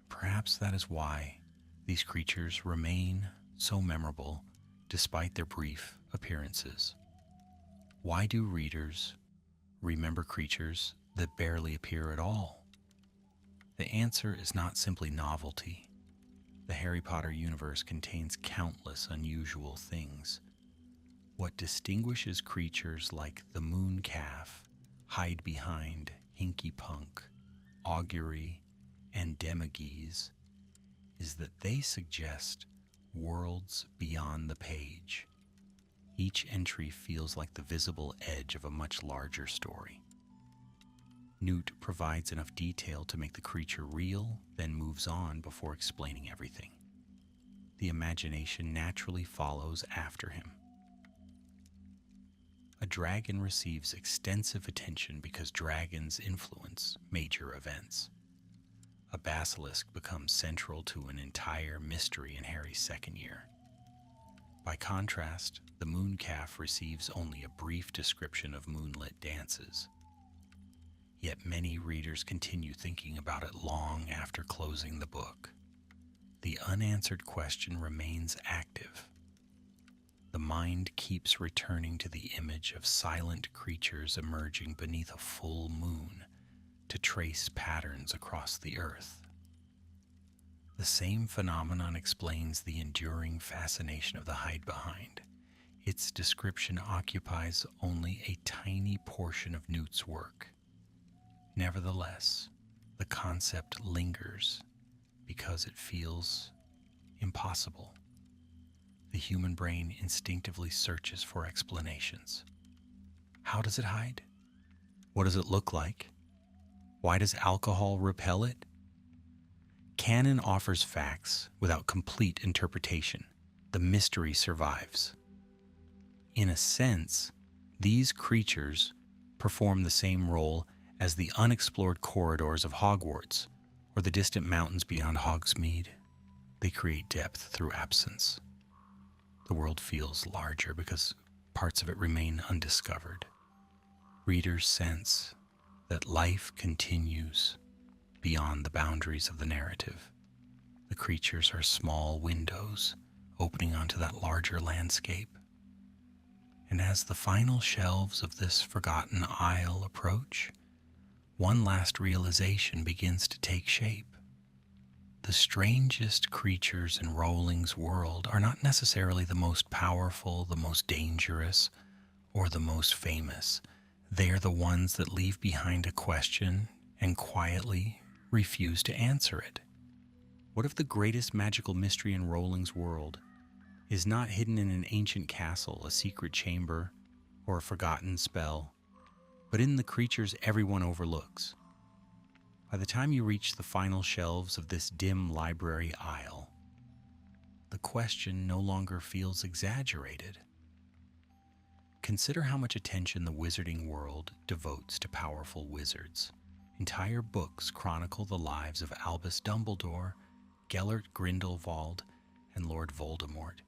Perhaps that is why these creatures remain so memorable despite their brief appearances. Why do readers remember creatures that barely appear at all? The answer is not simply novelty. The Harry Potter universe contains countless unusual things. What distinguishes creatures like the moon calf, hide behind, hinky punk, augury, and demigeese is that they suggest worlds beyond the page. Each entry feels like the visible edge of a much larger story. Newt provides enough detail to make the creature real, then moves on before explaining everything. The imagination naturally follows after him. A dragon receives extensive attention because dragons influence major events. A basilisk becomes central to an entire mystery in Harry's second year. By contrast, the moon calf receives only a brief description of moonlit dances. Yet many readers continue thinking about it long after closing the book. The unanswered question remains active. The mind keeps returning to the image of silent creatures emerging beneath a full moon to trace patterns across the earth. The same phenomenon explains the enduring fascination of the hide behind. Its description occupies only a tiny portion of Newt's work. Nevertheless, the concept lingers because it feels impossible. The human brain instinctively searches for explanations. How does it hide? What does it look like? Why does alcohol repel it? Canon offers facts without complete interpretation. The mystery survives. In a sense, these creatures perform the same role as the unexplored corridors of Hogwarts or the distant mountains beyond Hogsmeade. They create depth through absence. The world feels larger because parts of it remain undiscovered. Readers sense that life continues beyond the boundaries of the narrative. The creatures are small windows opening onto that larger landscape. And as the final shelves of this forgotten isle approach, one last realization begins to take shape. The strangest creatures in Rowling's world are not necessarily the most powerful, the most dangerous, or the most famous. They are the ones that leave behind a question and quietly refuse to answer it. What if the greatest magical mystery in Rowling's world is not hidden in an ancient castle, a secret chamber, or a forgotten spell, but in the creatures everyone overlooks? By the time you reach the final shelves of this dim library aisle, the question no longer feels exaggerated. Consider how much attention the wizarding world devotes to powerful wizards. Entire books chronicle the lives of Albus Dumbledore, Gellert Grindelwald, and Lord Voldemort.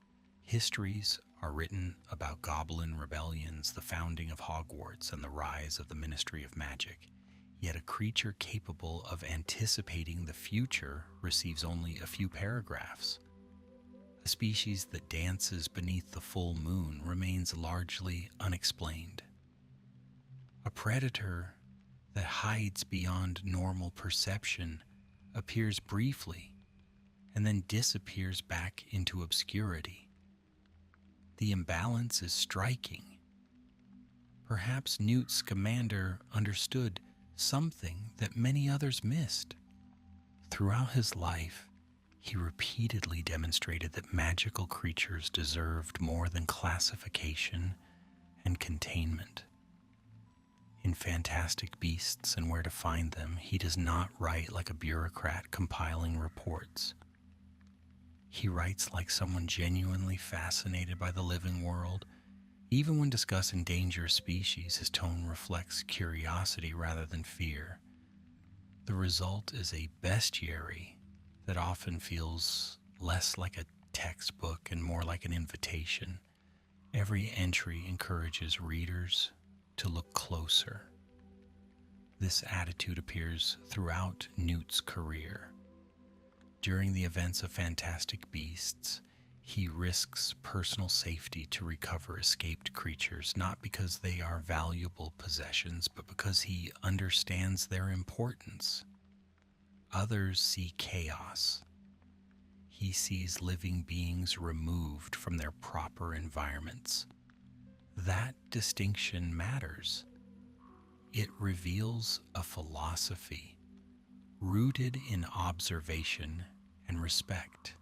Histories are written about goblin rebellions, the founding of Hogwarts, and the rise of the Ministry of Magic. Yet a creature capable of anticipating the future receives only a few paragraphs. A species that dances beneath the full moon remains largely unexplained. A predator that hides beyond normal perception appears briefly and then disappears back into obscurity. The imbalance is striking. Perhaps Newt Scamander understood something that many others missed. Throughout his life, He repeatedly demonstrated that magical creatures deserved more than classification and containment. In Fantastic Beasts and Where to Find Them, he does not write like a bureaucrat compiling reports. He writes like someone genuinely fascinated by the living world. Even when discussing endangered species, his tone reflects curiosity rather than fear. The result is a bestiary that often feels less like a textbook and more like an invitation. Every entry encourages readers to look closer. This attitude appears throughout Newt's career. During the events of Fantastic Beasts, he risks personal safety to recover escaped creatures, not because they are valuable possessions, but because he understands their importance. Others see chaos. He sees living beings removed from their proper environments. That distinction matters. It reveals a philosophy rooted in observation and respect.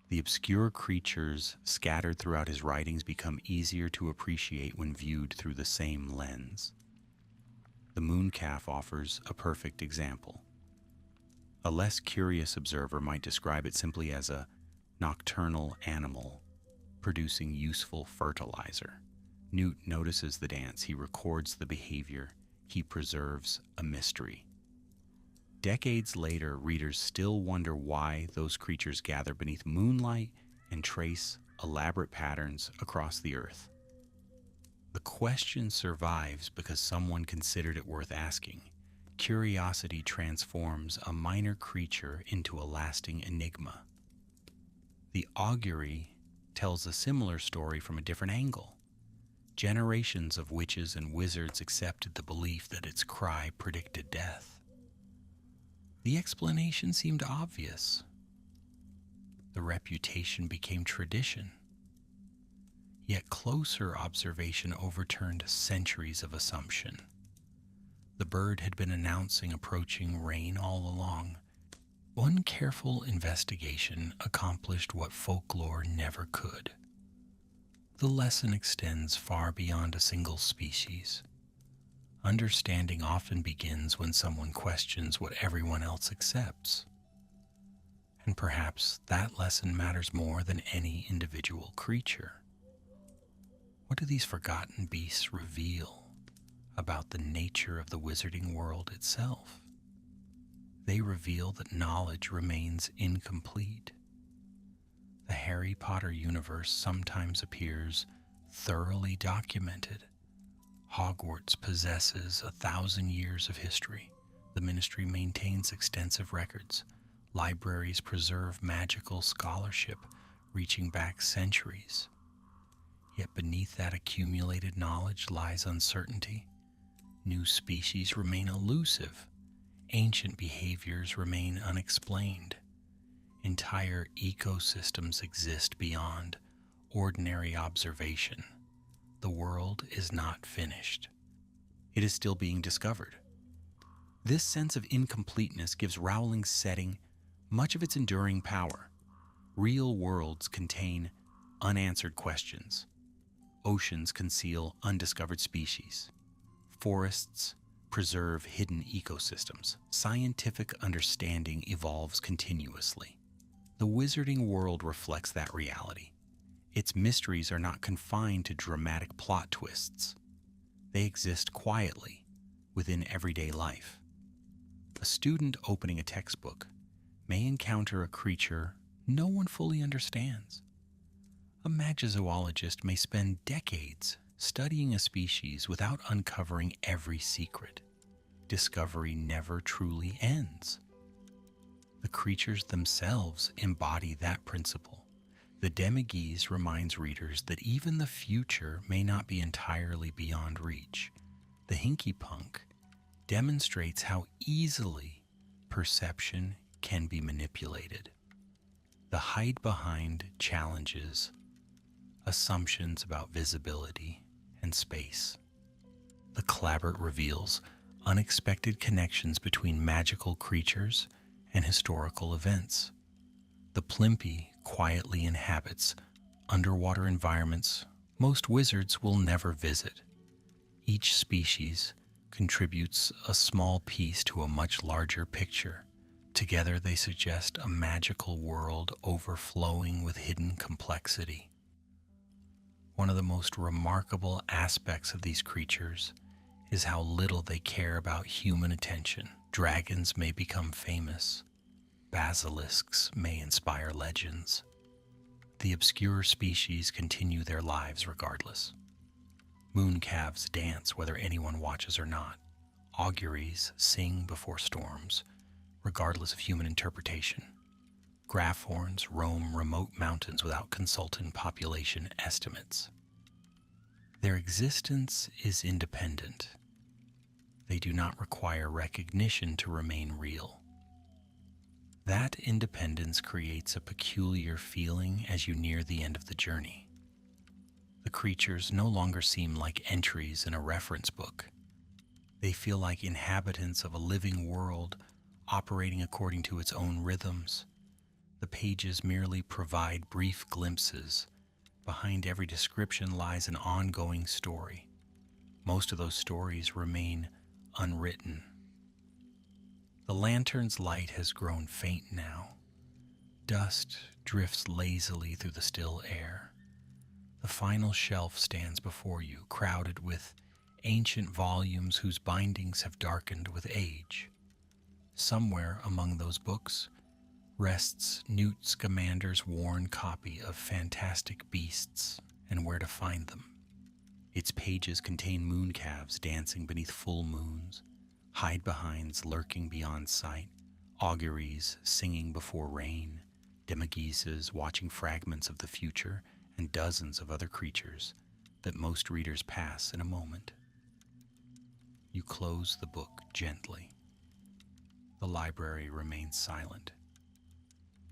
The obscure creatures scattered throughout his writings become easier to appreciate when viewed through the same lens. The mooncalf offers a perfect example. A less curious observer might describe it simply as a nocturnal animal producing useful fertilizer. Newt notices the dance, he records the behavior, he preserves a mystery. Decades later, readers still wonder why those creatures gather beneath moonlight and trace elaborate patterns across the earth. The question survives because someone considered it worth asking. Curiosity transforms a minor creature into a lasting enigma. The augury tells a similar story from a different angle. Generations of witches and wizards accepted the belief that its cry predicted death. The explanation seemed obvious. The reputation became tradition. Yet closer observation overturned centuries of assumption. The bird had been announcing approaching rain all along. One careful investigation accomplished what folklore never could. The lesson extends far beyond a single species. Understanding often begins when someone questions what everyone else accepts. And perhaps that lesson matters more than any individual creature. What do these forgotten beasts reveal about the nature of the wizarding world itself? They reveal that knowledge remains incomplete. The Harry Potter universe sometimes appears thoroughly documented. Hogwarts possesses 1,000 years of history. The Ministry maintains extensive records. Libraries preserve magical scholarship reaching back centuries. Yet beneath that accumulated knowledge lies uncertainty. New species remain elusive. Ancient behaviors remain unexplained. Entire ecosystems exist beyond ordinary observation. The world is not finished. It is still being discovered. This sense of incompleteness gives Rowling's setting much of its enduring power. Real worlds contain unanswered questions. Oceans conceal undiscovered species. Forests preserve hidden ecosystems. Scientific understanding evolves continuously. The wizarding world reflects that reality. Its mysteries are not confined to dramatic plot twists. They exist quietly within everyday life. A student opening a textbook may encounter a creature no one fully understands. A magizoologist may spend decades studying a species without uncovering every secret. Discovery never truly ends. The creatures themselves embody that principle. The Demigeese reminds readers that even the future may not be entirely beyond reach. The Hinkypunk demonstrates how easily perception can be manipulated. The hide behind challenges assumptions about visibility and space. The Clabbert reveals unexpected connections between magical creatures and historical events. The Plimpy quietly inhabits underwater environments most wizards will never visit. Each species contributes a small piece to a much larger picture. Together they suggest a magical world overflowing with hidden complexity. One of the most remarkable aspects of these creatures is how little they care about human attention. Dragons may become famous, basilisks may inspire legends. The obscure species continue their lives regardless. Mooncalves dance whether anyone watches or not. Auguries sing before storms, regardless of human interpretation. Graphorns roam remote mountains without consulting population estimates. Their existence is independent. They do not require recognition to remain real. That independence creates a peculiar feeling as you near the end of the journey. The creatures no longer seem like entries in a reference book. They feel like inhabitants of a living world operating according to its own rhythms. The pages merely provide brief glimpses. Behind every description lies an ongoing story. Most of those stories remain unwritten. The lantern's light has grown faint now. Dust drifts lazily through the still air. The final shelf stands before you, crowded with ancient volumes whose bindings have darkened with age. Somewhere among those books rests Newt Scamander's worn copy of Fantastic Beasts and Where to Find Them. Its pages contain mooncalves dancing beneath full moons, hide-behinds lurking beyond sight, auguries singing before rain, demigeases watching fragments of the future, and dozens of other creatures that most readers pass in a moment. You close the book gently. The library remains silent.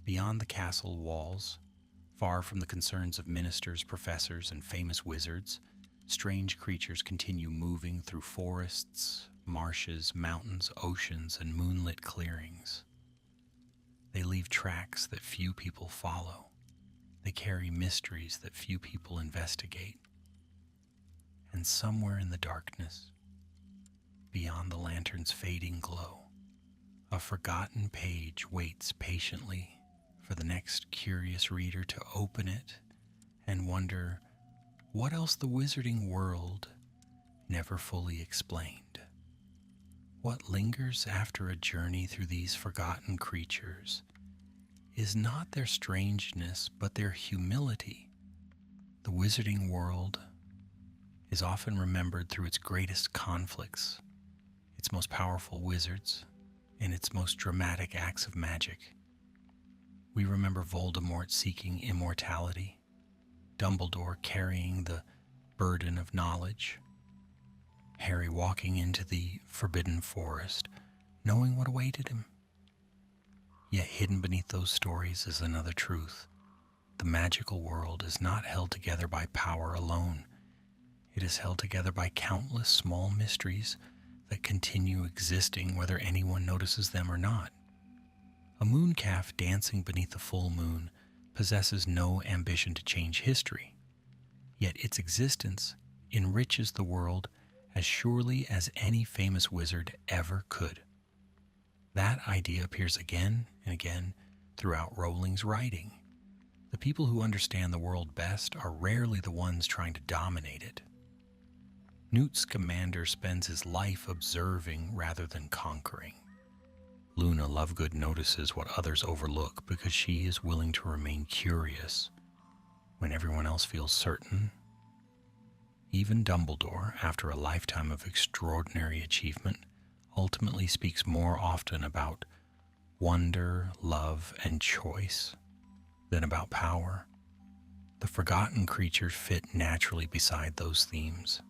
Beyond the castle walls, far from the concerns of ministers, professors, and famous wizards, strange creatures continue moving through forests, marshes, mountains, oceans, and moonlit clearings. They leave tracks that few people follow. They carry mysteries that few people investigate. And somewhere in the darkness, beyond the lantern's fading glow, a forgotten page waits patiently for the next curious reader to open it and wonder what else the wizarding world never fully explained. What lingers after a journey through these forgotten creatures is not their strangeness, but their humility. The wizarding world is often remembered through its greatest conflicts, its most powerful wizards, and its most dramatic acts of magic. We remember Voldemort seeking immortality, Dumbledore carrying the burden of knowledge, Harry walking into the forbidden forest, knowing what awaited him. Yet hidden beneath those stories is another truth. The magical world is not held together by power alone. It is held together by countless small mysteries that continue existing whether anyone notices them or not. A mooncalf dancing beneath the full moon possesses no ambition to change history, yet its existence enriches the world as surely as any famous wizard ever could. That idea appears again and again throughout Rowling's writing. The people who understand the world best are rarely the ones trying to dominate it. Newt Scamander spends his life observing rather than conquering. Luna Lovegood notices what others overlook because she is willing to remain curious when everyone else feels certain. Even Dumbledore, after a lifetime of extraordinary achievement, ultimately speaks more often about wonder, love, and choice than about power. The forgotten creatures fit naturally beside those themes.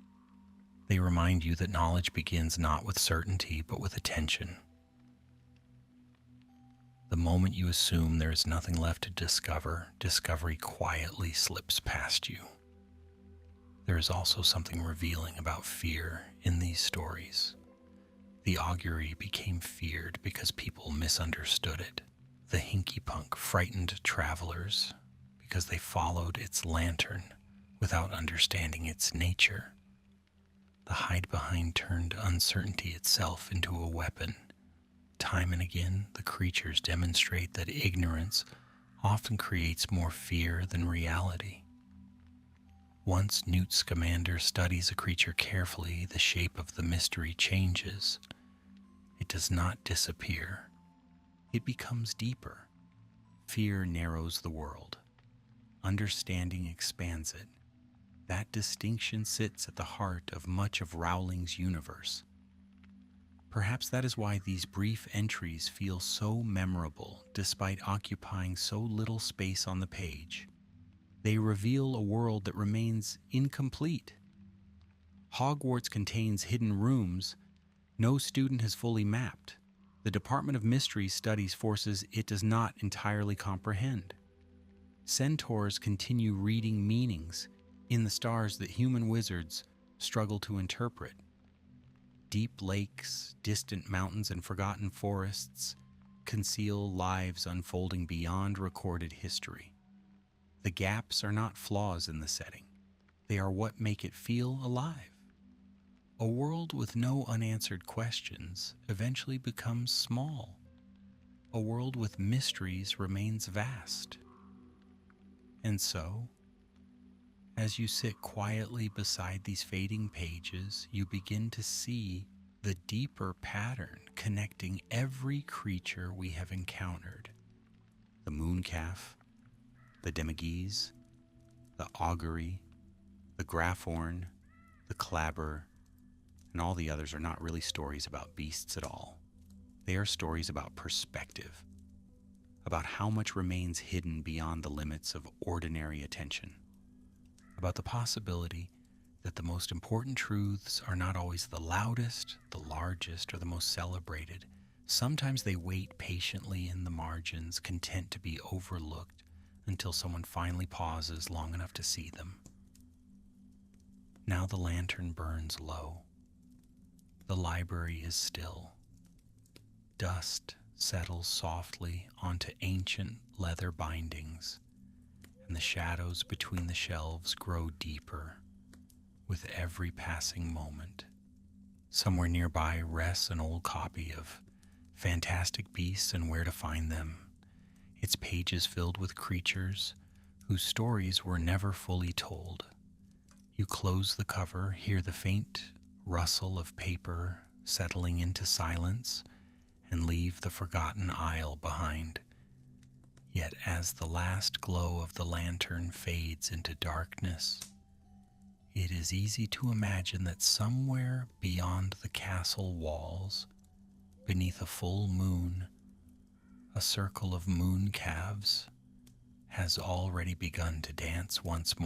They remind you that knowledge begins not with certainty, but with attention. The moment you assume there is nothing left to discover, discovery quietly slips past you. There is also something revealing about fear in these stories. The augury became feared because people misunderstood it. The hinky-punk frightened travelers because they followed its lantern without understanding its nature. The hide-behind turned uncertainty itself into a weapon. Time and again, the creatures demonstrate that ignorance often creates more fear than reality. Once Newt Scamander studies a creature carefully, the shape of the mystery changes. It does not disappear. It becomes deeper. Fear narrows the world. Understanding expands it. That distinction sits at the heart of much of Rowling's universe. Perhaps that is why these brief entries feel so memorable despite occupying so little space on the page. They reveal a world that remains incomplete. Hogwarts contains hidden rooms no student has fully mapped. The Department of Mysteries studies forces it does not entirely comprehend. Centaurs continue reading meanings in the stars that human wizards struggle to interpret. Deep lakes, distant mountains, and forgotten forests conceal lives unfolding beyond recorded history. The gaps are not flaws in the setting. They are what make it feel alive. A world with no unanswered questions eventually becomes small. A world with mysteries remains vast. And so, as you sit quietly beside these fading pages, you begin to see the deeper pattern connecting every creature we have encountered. The mooncalf, the demigeese, the augury, the graphorn, the clabber, and all the others are not really stories about beasts at all. They are stories about perspective, about how much remains hidden beyond the limits of ordinary attention, about the possibility that the most important truths are not always the loudest, the largest, or the most celebrated. Sometimes they wait patiently in the margins, content to be overlooked until someone finally pauses long enough to see them. Now the lantern burns low. The library is still. Dust settles softly onto ancient leather bindings, and the shadows between the shelves grow deeper with every passing moment. Somewhere nearby rests an old copy of Fantastic Beasts and Where to Find Them, its pages filled with creatures whose stories were never fully told. You close the cover, hear the faint rustle of paper settling into silence, and leave the forgotten aisle behind. Yet as the last glow of the lantern fades into darkness, it is easy to imagine that somewhere beyond the castle walls, beneath a full moon, a circle of mooncalves has already begun to dance once more.